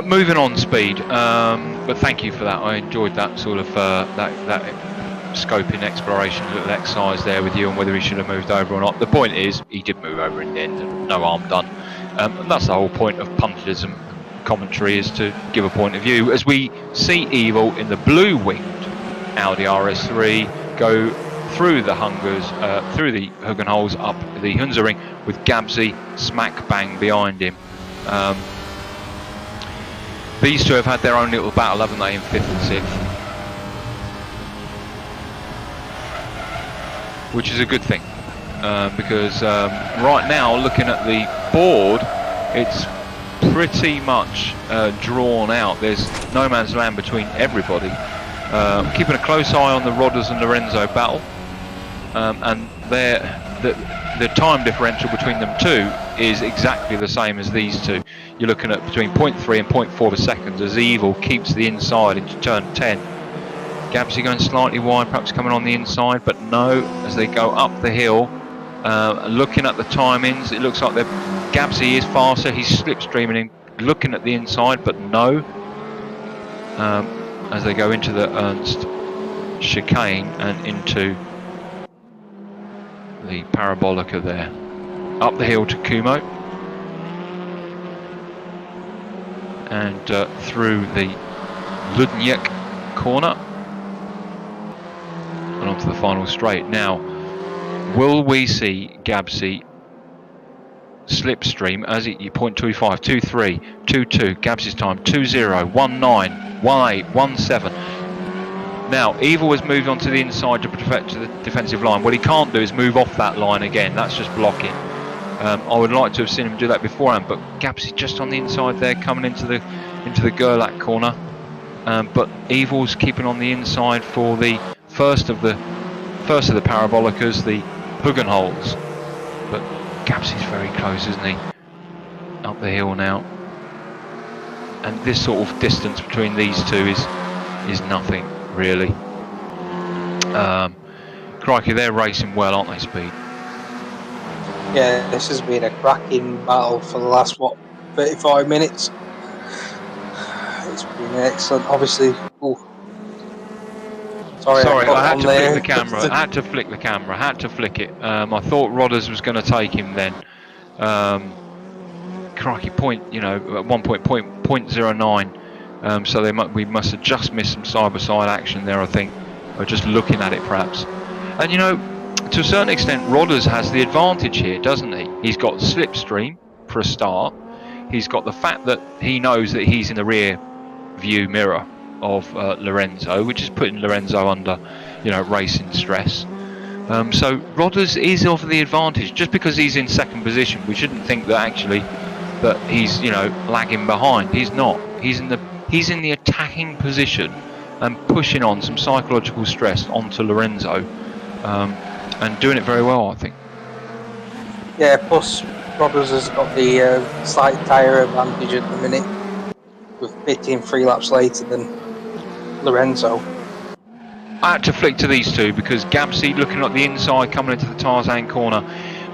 Moving on, speed. But thank you for that. I enjoyed that sort of that scoping exploration, little exercise there with you on whether he should have moved over or not. The point is, he did move over in the end, and no harm done. And that's the whole point of puntism commentary, is to give a point of view. As we see Evil in the blue-winged Audi RS3 go through the through the Hugenholz up the Hunzering with Gabsy smack bang behind him. These two have had their own little battle, haven't they, in 5th and 6th? Which is a good thing, because right now, looking at the board, it's pretty much drawn out. There's no man's land between everybody. Keeping a close eye on the Rodders and Lorenzo battle, and the time differential between them two is exactly the same as these two. You're looking at between 0.3 and 0.4 of a second as Evil keeps the inside into turn 10. Gabsy going slightly wide, perhaps coming on the inside, but no, as they go up the hill, looking at the timings, it looks like Gabsy is faster. He's slipstreaming in, looking at the inside, but no. As they go into the Ernst chicane and into the parabolica there. Up the hill to Kumo. And through the Ludniak corner. And onto the final straight. Now, will we see Gabsy slipstream as it 0.25, 23, 22. Gabs' time 20, 19, 18, 17. Now, Evil has moved onto the inside to protect the defensive line. What he can't do is move off that line again. That's just blocking. I would like to have seen him do that beforehand, but Gabs is just on the inside there, coming into the Gerlach corner. But Evil's keeping on the inside for the first of the parabolicas, the Hugenholz. But Gabs is very close, isn't he? Up the hill now. And this sort of distance between these two is nothing, really. Crikey, they're racing well, aren't they, Speed?
Yeah, this has been a cracking battle for the last 35 minutes. It's been excellent. Obviously,
sorry, I had to flick the camera. I had to flick the camera. Had to flick it. I thought Rodders was going to take him then. Crikey, at one point, 0.09. So we must have just missed some side-by-side action there, I think, or just looking at it perhaps. And to a certain extent, Rodders has the advantage here, doesn't he? He's got slipstream for a start. He's got the fact that he knows that he's in the rear view mirror of Lorenzo, which is putting Lorenzo under, racing stress. So Rodders is of the advantage. Just because he's in second position, we shouldn't think that actually that he's lagging behind. He's not. He's in the attacking position and pushing on some psychological stress onto Lorenzo, and doing it very well, I think.
Yeah, plus Rodders has got the slight tyre advantage at the minute, with pitting 3 laps later than Lorenzo.
I had to flick to these two because Gabsy looking at the inside coming into the Tarzan corner,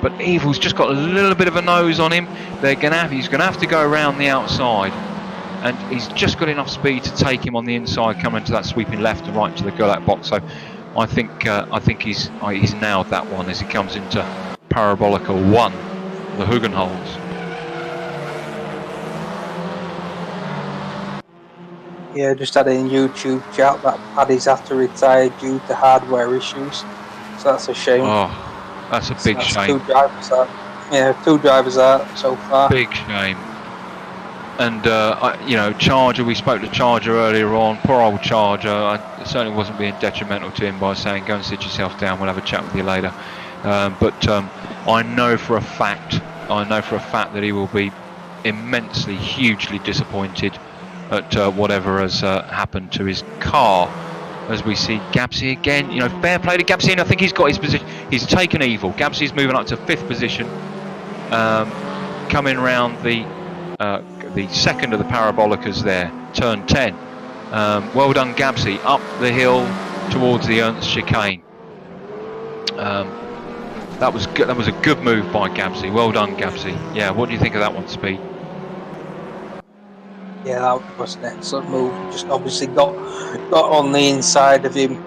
but Evil's just got a little bit of a nose on him. He's going to have to go around the outside, and he's just got enough speed to take him on the inside coming into that sweeping left and right to the Gerlach box. So I think he's nailed that one as he comes into Parabolica 1, the Hugenholz.
Yeah, just had a YouTube chat that Paddy's had to retire due to hardware issues. So that's a shame.
Oh, that's a big shame.
2 drivers out. Yeah, 2 drivers out so far.
Big shame. And Charger, we spoke to Charger earlier on. Poor old Charger. I certainly wasn't being detrimental to him by saying, go and sit yourself down, we'll have a chat with you later. But I know for a fact that he will be immensely, hugely disappointed at whatever has happened to his car. As we see Gabsy again, fair play to Gabsy, and I think he's got his position. He's taken Evil. Gabsy's moving up to 5th position, coming round the second of the Parabolicas there, turn 10. Well done, Gabsy, up the hill towards the Ernst chicane. That was a good move by Gabsy. Well done, Gabsy. Yeah, what do you think of that one, Speed?
Yeah, that was an excellent move. Just obviously got on the inside of him,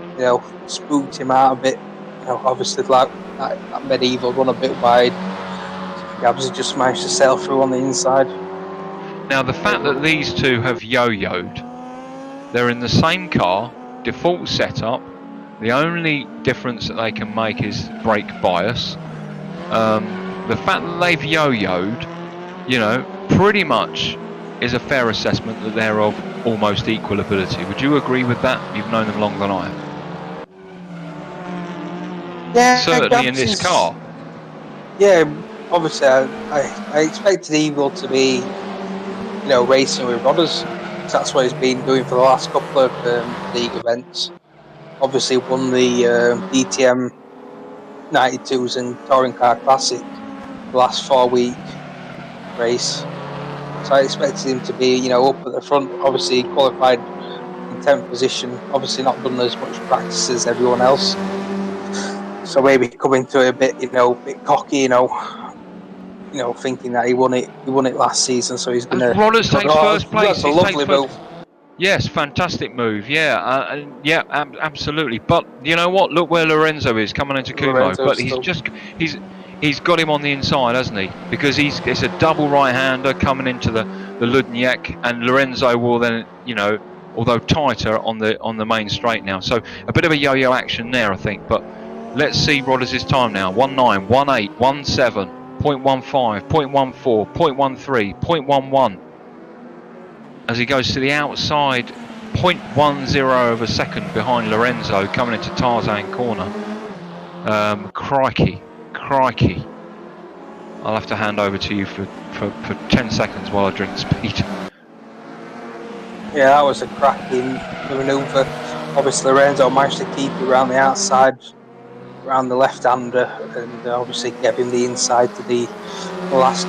spooked him out a bit. Obviously like that medieval run a bit wide. Gabsy just managed to sail through on the inside.
Now the fact that these two have yo-yoed, they're in the same car, default setup. The only difference that they can make is brake bias. The fact that they've yo-yoed, pretty much is a fair assessment that they're of almost equal ability. Would you agree with that? You've known them longer than I have.
Yeah,
certainly in this car.
Yeah, obviously I expected Evil to be, racing with Rodders. That's what he's been doing for the last couple of league events. Obviously won the DTM 92s and Touring Car Classic the last 4-week race. So I expected him to be, up at the front. Obviously qualified in 10th position. Obviously not done as much practice as everyone else. So maybe coming to it a bit, bit cocky, thinking that he won it last season. So he's going to.
Rodders takes first place.
That's a lovely move.
Yes, fantastic move. Yeah, absolutely. But you know what? Look where Lorenzo is coming into Kumo. But he's got him on the inside, hasn't he? Because it's a double right-hander coming into the Ludniak, and Lorenzo will then, although tighter on the main straight now. So a bit of a yo-yo action there, I think. But let's see Rodders' time now. 19, 18, 17. 0.15, 0.14, 0.13, 0.11. As he goes to the outside, 0.10 of a second behind Lorenzo coming into Tarzan corner. Crikey. I'll have to hand over to you for 10 seconds while I drink speed.
Yeah, that was a cracking manoeuvre. Obviously, Lorenzo managed to keep it around the outside, around the left-hander, and obviously gave him the inside to the last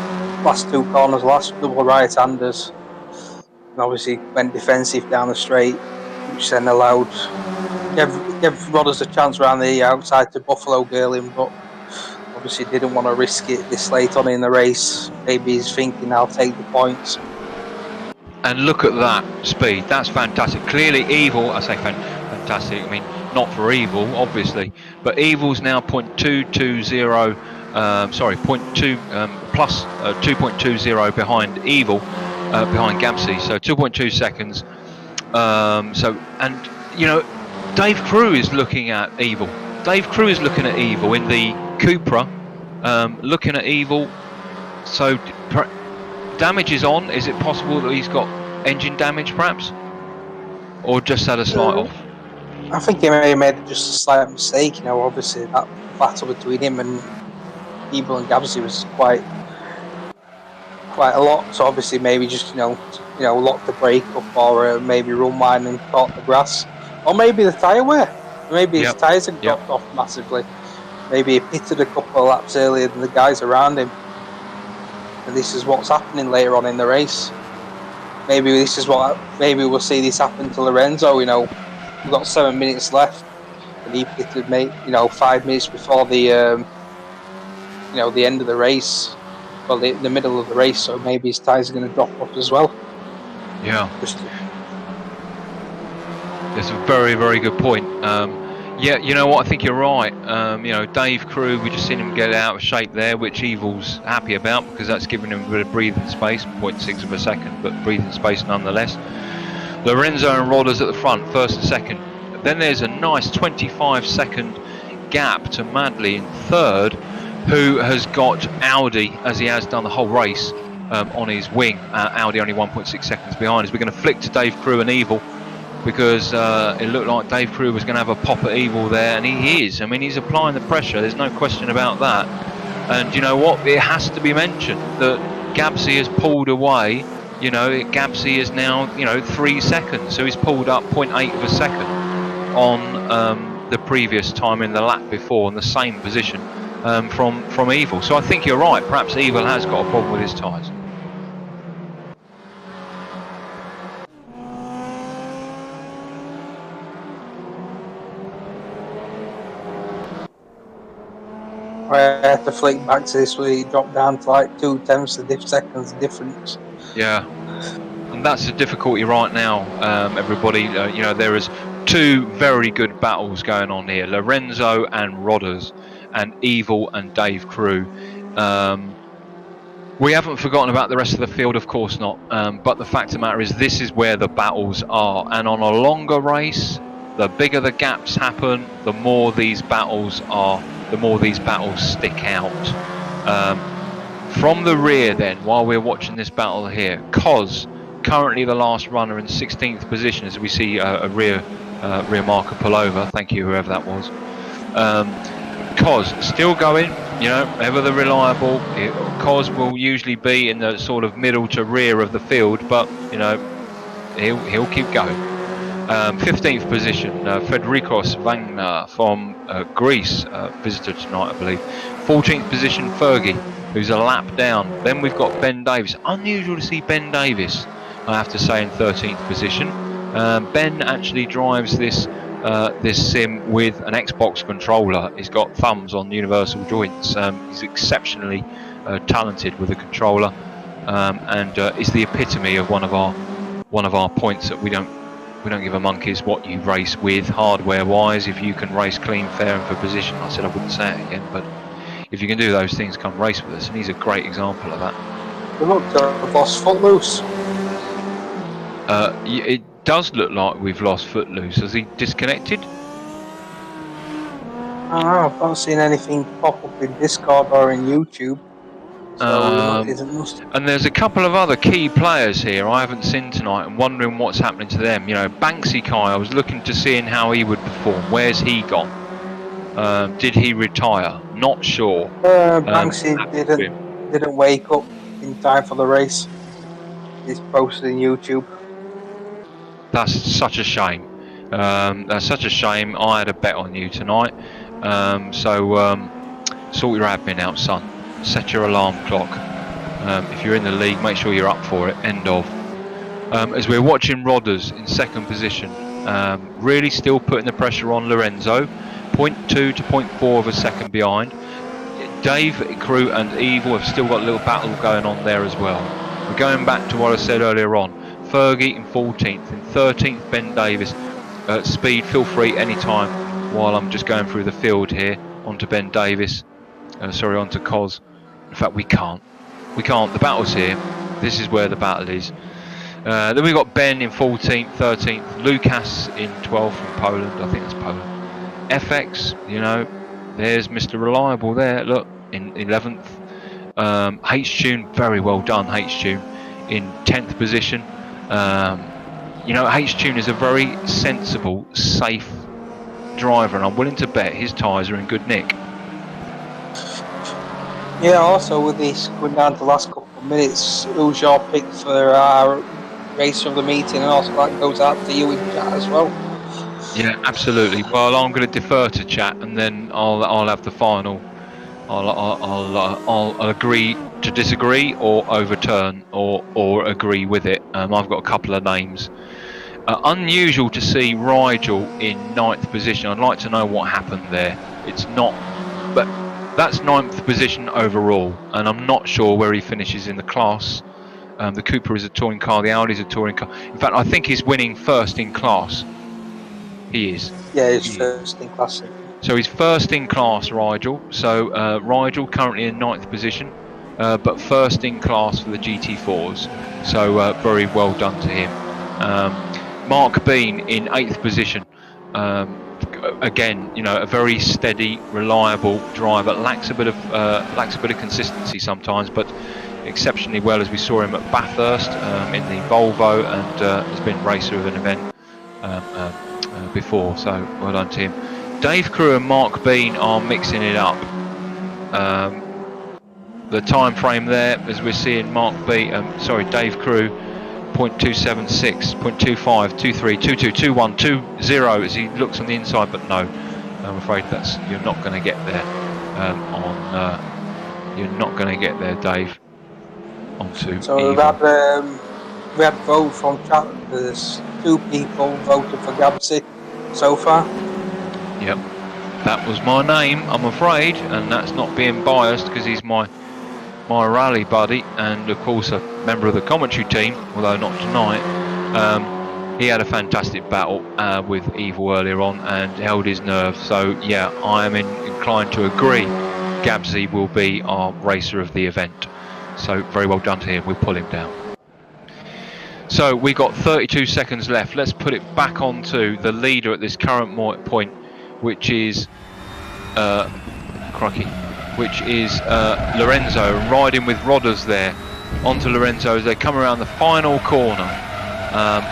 two corners, last double right-handers. And obviously went defensive down the straight, which then gave Rodders a chance around the outside to Buffalo Girl him, but obviously didn't want to risk it this late on in the race. Maybe he's thinking I'll take the points.
And look at that speed. That's fantastic. Clearly Evil, I say fantastic, I mean not for Evil obviously, but Evil's now 0.220 plus 2.20 behind Evil, behind Gabsy, so 2.2 seconds. And you know, Dave Crew is looking at Evil. Dave Crew is looking at Evil in the Cupra, looking at Evil. So damage is on. Is it possible that he's got engine damage, perhaps, or just had a slight off?
I think he may have made just a slight mistake. You know, obviously that battle between him and Evil and Gabsy was quite a lot. So obviously maybe just locked the brake up, or maybe run wide and caught the grass, or maybe the tyre wear. Maybe his tyres had dropped off massively. Maybe he pitted a couple of laps earlier than the guys around him, and this is what's happening later on in the race. Maybe we'll see this happen to Lorenzo. You know, we've got 7 minutes left, and he pitted 5 minutes before the the end of the race, well, the middle of the race. So maybe his tyres are going to drop off as well.
Yeah, that's a very, very good point. Yeah, you know what? I think you're right. You know, Dave Crew, we just seen him get out of shape there, which Evil's happy about because that's giving him a bit of breathing space, 0.6 of a second, but breathing space nonetheless. Lorenzo and Rodders at the front, first and second. Then there's a nice 25-second gap to Madley in third, who has got Audi, as he has done the whole race, on his wing. Audi only 1.6 seconds behind. As we're going to flick to Dave Crew and Evil, because it looked like Dave Crew was going to have a pop at Evil there, and he is. I mean, he's applying the pressure, there's no question about that. And you know what, it has to be mentioned that Gabsy has pulled away. You know, Gabsy is now 3 seconds, so he's pulled up 0.8 of a second on the previous time in the lap before in the same position from Evil. So I think you're right, perhaps Evil has got a problem with his tyres.
I had to flick back to this where he dropped down to like 0.2 seconds difference.
Yeah, and that's the difficulty right now, everybody. You know, there is two very good battles going on here: Lorenzo and Rodders, and Evil and Dave Crew. We haven't forgotten about the rest of the field, of course not. But the fact of the matter is, this is where the battles are, and on a longer race, the bigger the gaps happen, the more these battles stick out. From the rear then, while we're watching this battle here, Koz, currently the last runner in 16th position, as we see a rear marker pull over. Thank you, whoever that was. Koz still going, ever the reliable. Koz will usually be in the sort of middle to rear of the field, but he'll keep going. 15th position, Federikos Vagna from Greece, visitor tonight, I believe. 14th position, Fergie, who's a lap down. Then we've got Ben Davis. Unusual to see Ben Davis, I have to say, in 13th position. Ben actually drives this sim with an Xbox controller. He's got thumbs on universal joints. He's exceptionally talented with a controller, and is the epitome of one of our points that we don't give a monkey's what you race with hardware wise. If you can race clean, fair and for position, I said I wouldn't say it again, but if you can do those things, come race with us, and he's a great example of that.
We looked to have lost Footloose.
It does look like we've lost Footloose. Has he disconnected?
I don't know, I've not seen anything pop up in Discord or in YouTube. So it must.
And there's a couple of other key players here I haven't seen tonight and wondering what's happening to them. You know, Banksy Kai, I was looking to seeing how he would perform. Where's he gone? Did he retire? Not sure.
Banksy didn't wake up in time for the race. It's posted on YouTube.
That's such a shame. That's such a shame. I had a bet on you tonight. Sort your admin out, son. Set your alarm clock. If you're in the league, make sure you're up for it. End of. As we're watching Rodders in second position, really still putting the pressure on Lorenzo. 0.2 to 0.4 of a second behind. Dave, Crew and Evil have still got a little battle going on there as well. We're going back to what I said earlier on. Fergie in 14th. In 13th, Ben Davis. Speed, feel free anytime while I'm just going through the field here. Onto Ben Davis. Onto Cos. In fact, we can't. We can't. The battle's here. This is where the battle is. Then we've got Ben in 14th, 13th. Lucas in 12th from Poland. I think that's Poland. FX, you know, there's Mr. Reliable there. Look, in 11th. H-Tune, very well done, H-Tune, in 10th position. You know, H-Tune is a very sensible, safe driver, and I'm willing to bet his tyres are in good nick.
Yeah, also with this going down to the last couple of minutes, who's your pick for our race of the meeting? And also that goes out to you in chat as well.
Yeah, absolutely. Well, I'm going to defer to chat, and then I'll have the final. I'll agree to disagree, or overturn, or agree with it. I've got a couple of names. Unusual to see Rigel in 9th position. I'd like to know what happened there. It's not, but that's 9th position overall, and I'm not sure where he finishes in the class. The Cooper is a touring car, the Audi is a touring car. In fact, I think he's winning first in class. He is.
Yeah, he's first in class.
So he's first in class, Rigel. So Rigel currently in 9th position, but first in class for the GT4s. So very well done to him. Mark Bean in 8th position. Again, you know, a very steady, reliable driver. Lacks a bit of consistency sometimes, but exceptionally well, as we saw him at Bathurst in the Volvo, and has been racer of an event before. So well done to him. Dave Crew and Mark Bean are mixing it up. The time frame there, as we're seeing Dave Crew, 0.276, 0.25, 23, 22, 21, 20 as he looks on the inside, but no, I'm afraid you're not going to get there you're not going to get there, Dave.
So we had vote from chat. There's 2 people voted for Gabsy so far.
Yep, that was my name, I'm afraid, and that's not being biased because he's my rally buddy, and of course a member of the commentary team, although not tonight. He had a fantastic battle with Evil earlier on and held his nerve. So yeah, I am inclined to agree. Gabsy will be our racer of the event. So very well done to him. We'll pull him down. So we got 32 seconds left. Let's put it back onto the leader at this current point, which is Lorenzo, riding with Rodders there. Onto Lorenzo as they come around the final corner.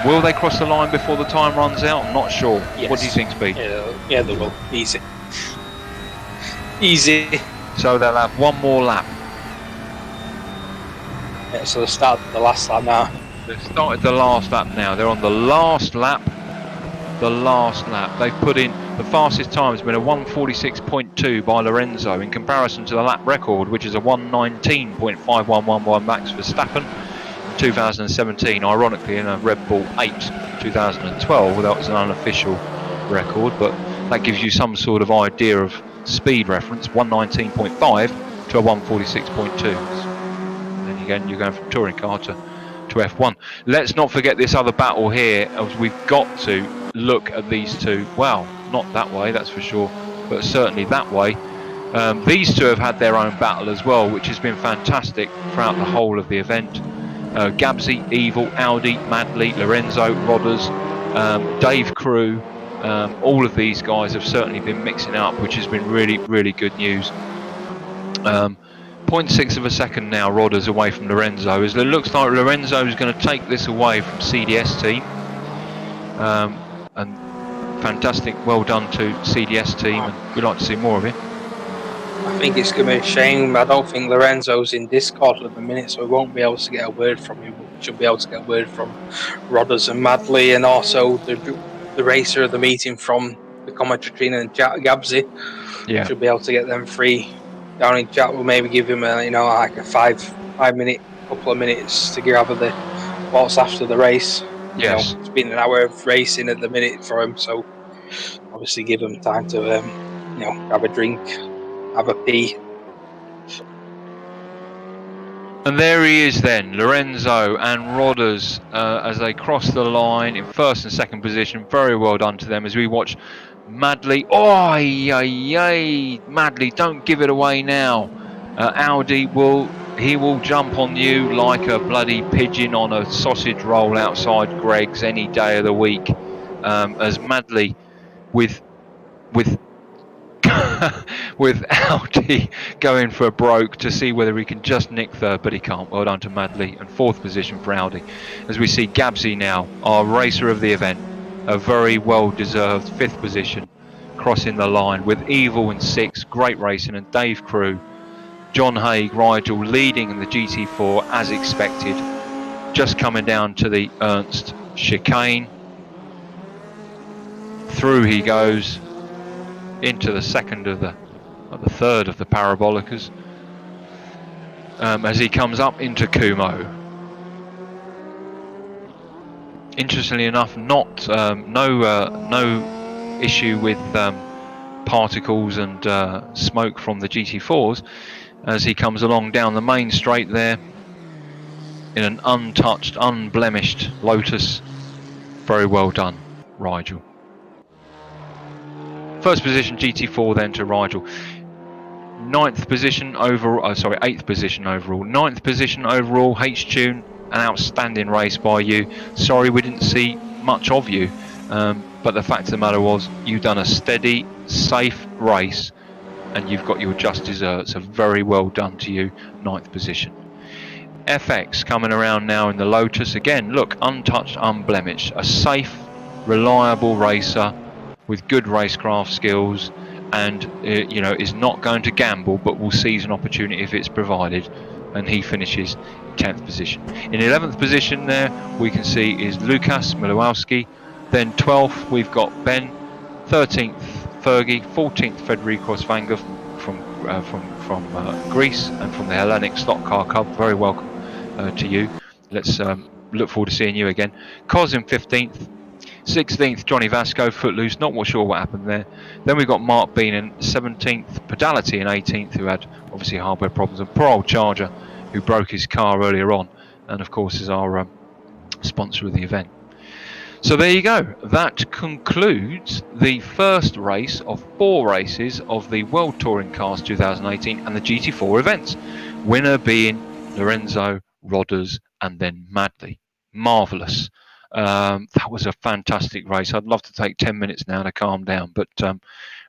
Will they cross the line before the time runs out? I'm not sure. Yes. What do you think, Speed?
Yeah, they will. Easy.
So they'll have one more lap.
Yeah, so they started the last lap now.
They've started the last lap now. They're on the last lap. They've put in the fastest time has been a 1:46.2 by Lorenzo in comparison to the lap record, which is a 1:19.511 by Max Verstappen in 2017, ironically in a Red Bull 8 2012, although it's an unofficial record, but that gives you some sort of idea of speed reference, 1:19.5 to a 1:46.2. Then again, you're going from touring car to F1. Let's not forget this other battle here, as we've got to look at these two. Well, not that way, that's for sure, but certainly that way. These two have had their own battle as well, which has been fantastic throughout the whole of the event. Gabsy, Evil, Audi, Madley, Lorenzo, Rodders, Dave Crew, all of these guys have certainly been mixing up, which has been really, really good news. 0.6 of a second now, Rodders away from Lorenzo, as it looks like Lorenzo is going to take this away from CDS team. And fantastic, well done to CDS team, and we'd like to see more of it.
I think it's going to be a shame. I don't think Lorenzo's in Discord at the minute, so we won't be able to get a word from him, but we should be able to get a word from Rodders and Madley, and also the racer of the meeting from the commentary and Gabsy.
Yeah.
Should be able to get them free down in chat. We'll maybe give him a like a five minute, couple of minutes to gather the thoughts after the race.
Yes.
It's been an hour of racing at the minute for him, so obviously give him time to have a drink, have a pee.
And there he is then, Lorenzo and Rodders, as they cross the line in first and second position. Very well done to them as we watch Madley. Oh, Madley, don't give it away now. Audi will jump on you like a bloody pigeon on a sausage roll outside Greg's any day of the week. As Madley with with Audi going for a broke to see whether he can just nick third, but he can't. Well done to Madley, and fourth position for Audi. As we see Gabsy now, our racer of the event, a very well-deserved fifth position, crossing the line with Evil in sixth, great racing, and Dave Crew, John Haig, Rigel leading in the GT4 as expected, just coming down to the Ernst chicane. Through he goes into the third of the Parabolicas, as he comes up into Kumo. Interestingly enough, no issue with particles and smoke from the GT4s as he comes along down the main straight there in an untouched, unblemished Lotus. Very well done, Rigel. First position GT4 then to Rigel. 8th position overall. 9th position overall, H-Tune, an outstanding race by you. Sorry we didn't see much of you, but the fact of the matter was you've done a steady, safe race and you've got your just desserts. So very well done to you, 9th position. FX coming around now in the Lotus. Again, look, untouched, unblemished. A safe, reliable racer with good racecraft skills, and is not going to gamble, but will seize an opportunity if it's provided, and he finishes 10th position. In 11th position there we can see is Lukas Milowski, then 12th we've got Ben, 13th Fergie, 14th Federico Svanga from Greece and from the Hellenic Stock Car Club. Very welcome to you. Let's look forward to seeing you again. Cos in 15th, 16th, Johnny Vasco, Footloose, not sure what happened there. Then we've got Mark Bean in 17th, Pedality in 18th, who had obviously hardware problems, and poor old Charger, who broke his car earlier on, and of course is our sponsor of the event. So there you go. That concludes the first race of 4 races of the World Touring Cars 2018 and the GT4 events. Winner being Lorenzo, Rodders, and then Madley. Marvellous. That was a fantastic race. I'd love to take 10 minutes now to calm down, but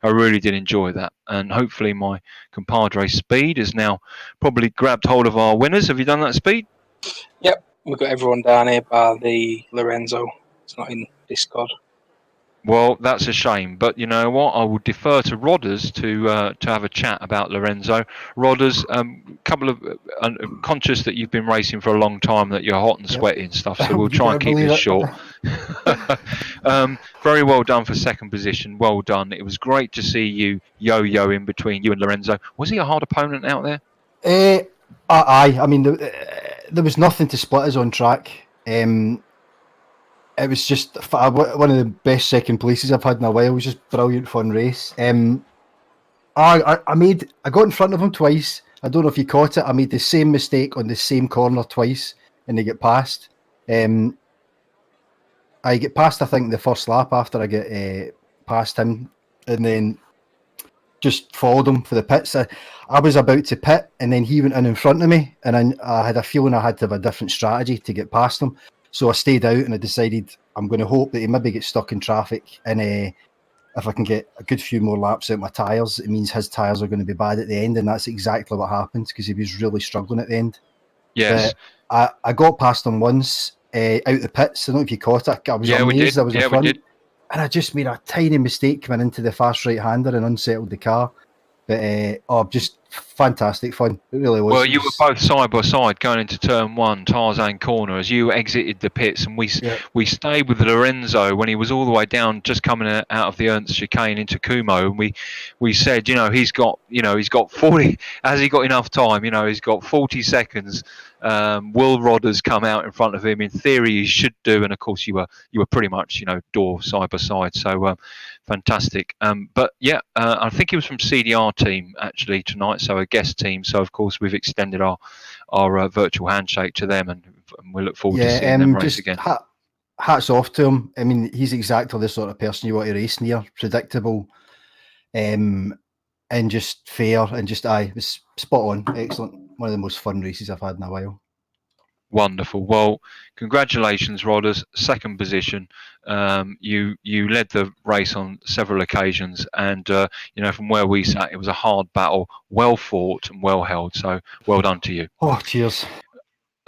I really did enjoy that. And hopefully my compadre Speed has now probably grabbed hold of our winners. Have you done that, Speed?
Yep, we've got everyone down here by the Lorenzo. It's not in Discord.
Well, that's a shame, but you know what? I will defer to Rodders to have a chat about Lorenzo. Rodders, couple of conscious that you've been racing for a long time, that you're hot and sweaty and stuff, so we'll try and keep this short. Very well done for second position. Well done. It was great to see you yo-yo in between you and Lorenzo. Was he a hard opponent out there?
Aye. I mean, there was nothing to split us on track. It was just one of the best second places I've had in a while. It was just brilliant fun race. I got in front of him twice. I don't know if you caught it. I made the same mistake on the same corner twice, and they get past. I get past, I think, the first lap after I get past him, and then just followed him for the pits. I was about to pit, and then he went in front of me, and I had a feeling I had to have a different strategy to get past him. So I stayed out, and I decided I'm going to hope that he maybe gets stuck in traffic in if I can get a good few more laps out my tyres, it means his tyres are going to be bad at the end, and that's exactly what happened because he was really struggling at the end.
Yes.
But I got past him once out the pits. I don't know if you caught it. I was amazed I was in front. And I just made a tiny mistake coming into the fast right-hander and unsettled the car. But just fantastic fun. It really was.
Well, you were both side by side going into turn one, Tarzan corner, as you exited the pits, and we stayed with Lorenzo when he was all the way down, just coming out of the Ernst chicane into Kumo, and we said, he's got 40. Has he got enough time? He's got 40 seconds. Will Rodders come out in front of him? In theory, he should do, and of course, you were pretty much door side by side. So fantastic. But yeah, I think he was from CDR team actually tonight, so a guest team. So of course we've extended our virtual handshake to them, and we look forward to seeing them race again.
Hats off to him. I mean, he's exactly the sort of person you want to race near, predictable, and just fair, and just it was spot on, excellent. One of the most fun races I've had in a while.
Wonderful. Well, congratulations, Rodders. Second position. You led the race on several occasions, and from where we sat, it was a hard battle, well fought and well held. So well done to you.
Oh, cheers.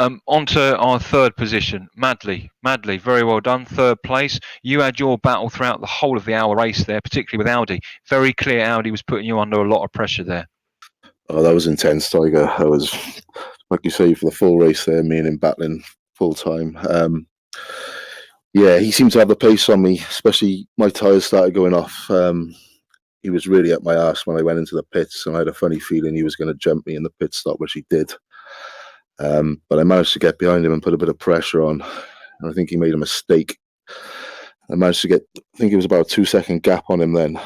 On to our third position, Madley, very well done, third place. You had your battle throughout the whole of the hour race there, particularly with Audi. Very clear Audi was putting you under a lot of pressure there.
Oh, that was intense, Tiger. I was, like you say, for the full race there, me and him battling full time. He seemed to have the pace on me, especially my tyres started going off. He was really at my arse when I went into the pits, and I had a funny feeling he was going to jump me in the pit stop, which he did. But I managed to get behind him and put a bit of pressure on, and I think he made a mistake. I managed to get, I think it was about a 2-second gap on him then,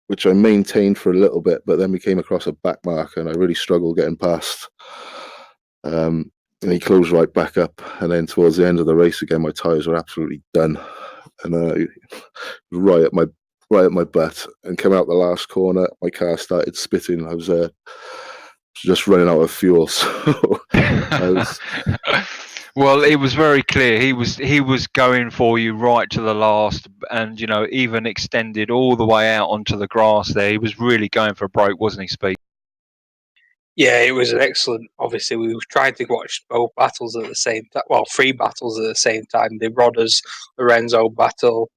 which I maintained for a little bit, but then we came across a back marker and I really struggled getting past. And he closed right back up, and then towards the end of the race again, my tyres were absolutely done, and right at my butt, and came out the last corner. My car started spitting. I was just running out of fuel, so
Well, it was very clear he was going for you right to the last, and even extended all the way out onto the grass there. He was really going for a break, wasn't he, Speed?
Yeah, it was an excellent. Obviously, we were trying to watch both battles at the same time. Well, 3 battles at the same time: the Rodders Lorenzo battle,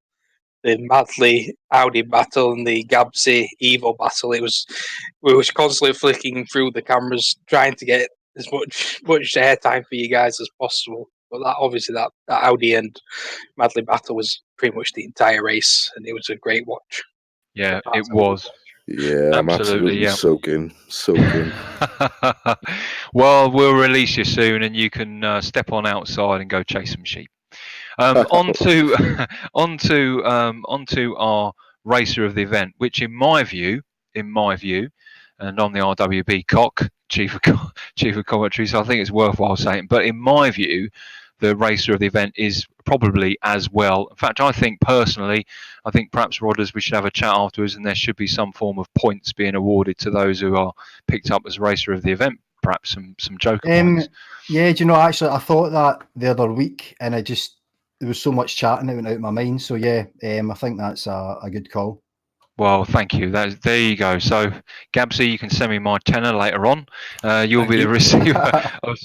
the Madley Audi battle, and the Gabsy Evo battle. We were constantly flicking through the cameras, trying to get as much airtime for you guys as possible. But that Audi and Madley battle was pretty much the entire race, and it was a great watch.
Yeah, it was.
Yeah, I'm absolutely soaking.
Well, we'll release you soon, and you can step on outside and go chase some sheep. Onto our racer of the event, which in my view, and I'm the RWB cock, chief of commentary, so I think it's worthwhile saying. But in my view, the racer of the event is probably as well. In fact, I think personally, perhaps Rodders, we should have a chat afterwards, and there should be some form of points being awarded to those who are picked up as racer of the event. Perhaps some joker points.
Yeah, do you know, actually, I thought that the other week, and there was so much chatting, it went out of my mind. So yeah, I think that's a good call.
Well, thank you. There you go. So, Gabsy, you can send me my tenner later on. You'll be the receiver of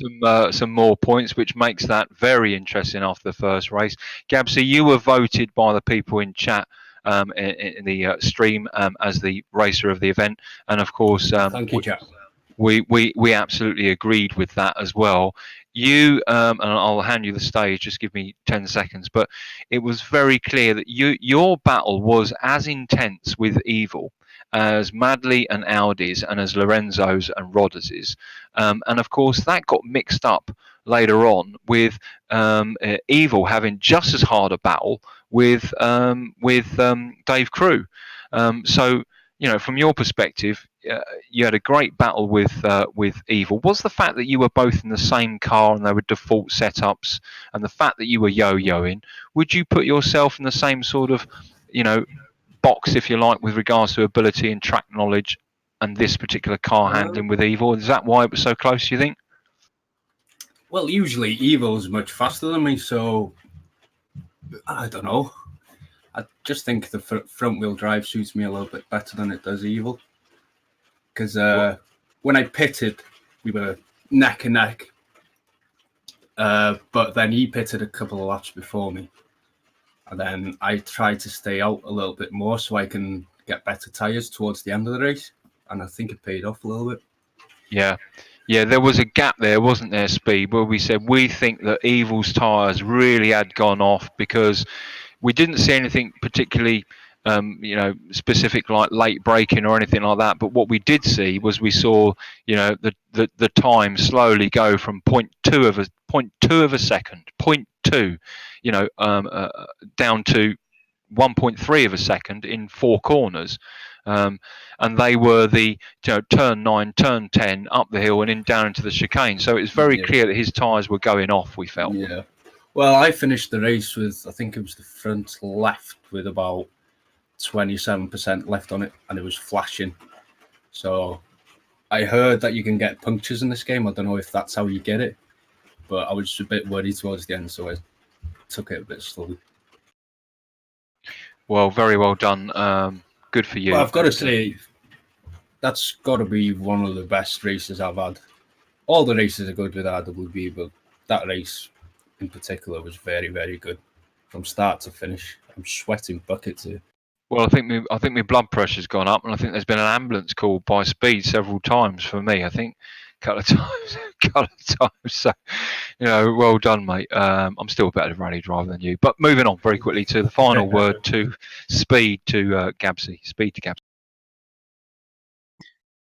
some more points, which makes that very interesting after the first race. Gabsy, you were voted by the people in chat in the stream as the racer of the event, and of course,
thank you, chat.
We absolutely agreed with that as well. You and I'll hand you the stage. Just give me 10 seconds. But it was very clear that your battle was as intense with Evil as Madley and Audi's, and as Lorenzo's and Rodders's. And of course, that got mixed up later on with Evil having just as hard a battle with Dave Crew. So, from your perspective, you had a great battle with Evil. Was the fact that you were both in the same car and they were default setups, and the fact that you were yo-yoing, would you put yourself in the same sort of, box, if you like, with regards to ability and track knowledge and this particular car handling with Evil? Is that why it was so close, do you think?
Well, usually Evil's much faster than me, so I don't know. I just think the front wheel drive suits me a little bit better than it does Evil. Because when I pitted, we were neck and neck. But then he pitted a couple of laps before me. And then I tried to stay out a little bit more so I can get better tyres towards the end of the race. And I think it paid off a little bit.
Yeah. Yeah, there was a gap there, wasn't there, Speed, where we said we think that Evil's tyres really had gone off because we didn't see anything particularly, specific like late braking or anything like that. But what we did see was we saw, the time slowly go from 0.2 of a second, 0.2, down to 1.3 of a second in 4 corners. And they were the turn 9, turn 10, up the hill and down into the chicane. So it was very clear that his tyres were going off, we felt.
Yeah. Well, I finished the race with, I think it was the front left with about 27% left on it, and it was flashing. So I heard that you can get punctures in this game. I don't know if that's how you get it, but I was a bit worried towards the end, so I took it a bit slowly.
Well, very well done. Good for you.
Well, I've got to say, that's got to be one of the best races I've had. All the races are good with RWB, but that race in particular was very, very good from start to finish. I'm sweating buckets here.
Well, I think my blood pressure's gone up, and I think there's been an ambulance called by Speed several times for me. I think a couple of times. So, well done, mate. I'm still a better rally driver than you. But moving on very quickly to the final word to Speed to Gabsy. Speed to Gabsy.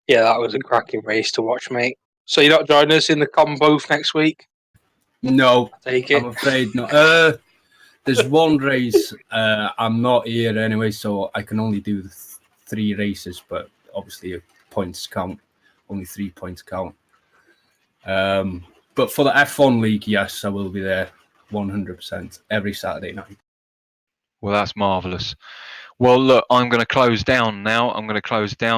Yeah, that was a cracking race to watch, mate. So you're not joining us in the comm booth next week?
No,
Take it.
I'm afraid not. There's one race. I'm not here anyway, so I can only do 3 races, but obviously points count. Only 3 points count. But for the F1 League, yes, I will be there 100% every Saturday night.
Well, that's marvellous. Well, look, I'm going to close down now.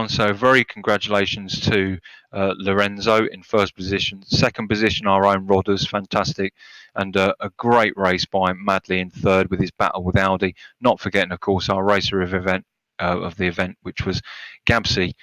So very congratulations to Lorenzo in first position. Second position, our own Rodders, fantastic. And a great race by Madley in third with his battle with Audi. Not forgetting, of course, our racer of the event, which was Gabsy.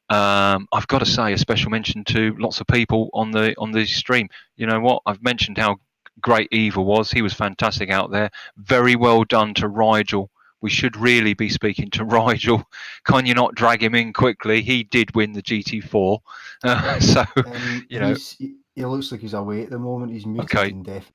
I've got to say a special mention to lots of people on the stream. You know what? I've mentioned how great Evil was. He was fantastic out there. Very well done to Rigel. We should really be speaking to Rigel. Can you not drag him in quickly? He did win the GT4.
He looks like he's away at the moment. He's muted and deaf.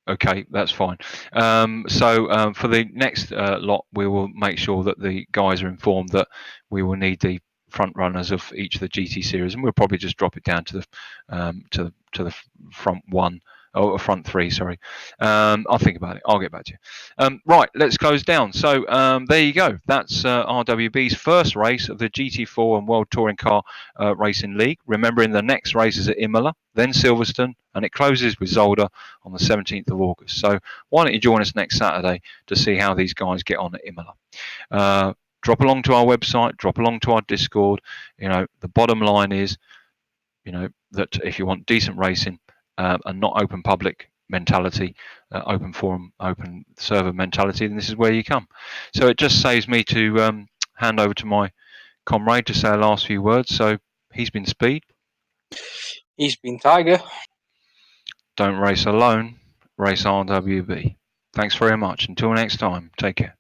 Okay, that's fine. For the next lot, we will make sure that the guys are informed that we will need the front runners of each of the GT series, and we'll probably just drop it down to the front one. Oh, front 3, sorry. I'll think about it. I'll get back to you. Right, let's close down. So there you go. That's RWB's first race of the GT4 and World Touring Car Racing League. Remembering the next race is at Imola, then Silverstone, and it closes with Zolder on the 17th of August. So why don't you join us next Saturday to see how these guys get on at Imola. Drop along to our website, drop along to our Discord. The bottom line is, that if you want decent racing, and not open public mentality, open forum, open server mentality, then this is where you come. So it just saves me to hand over to my comrade to say the last few words. So he's been Speed.
He's been Tiger.
Don't race alone, race RWB. Thanks very much. Until next time, take care.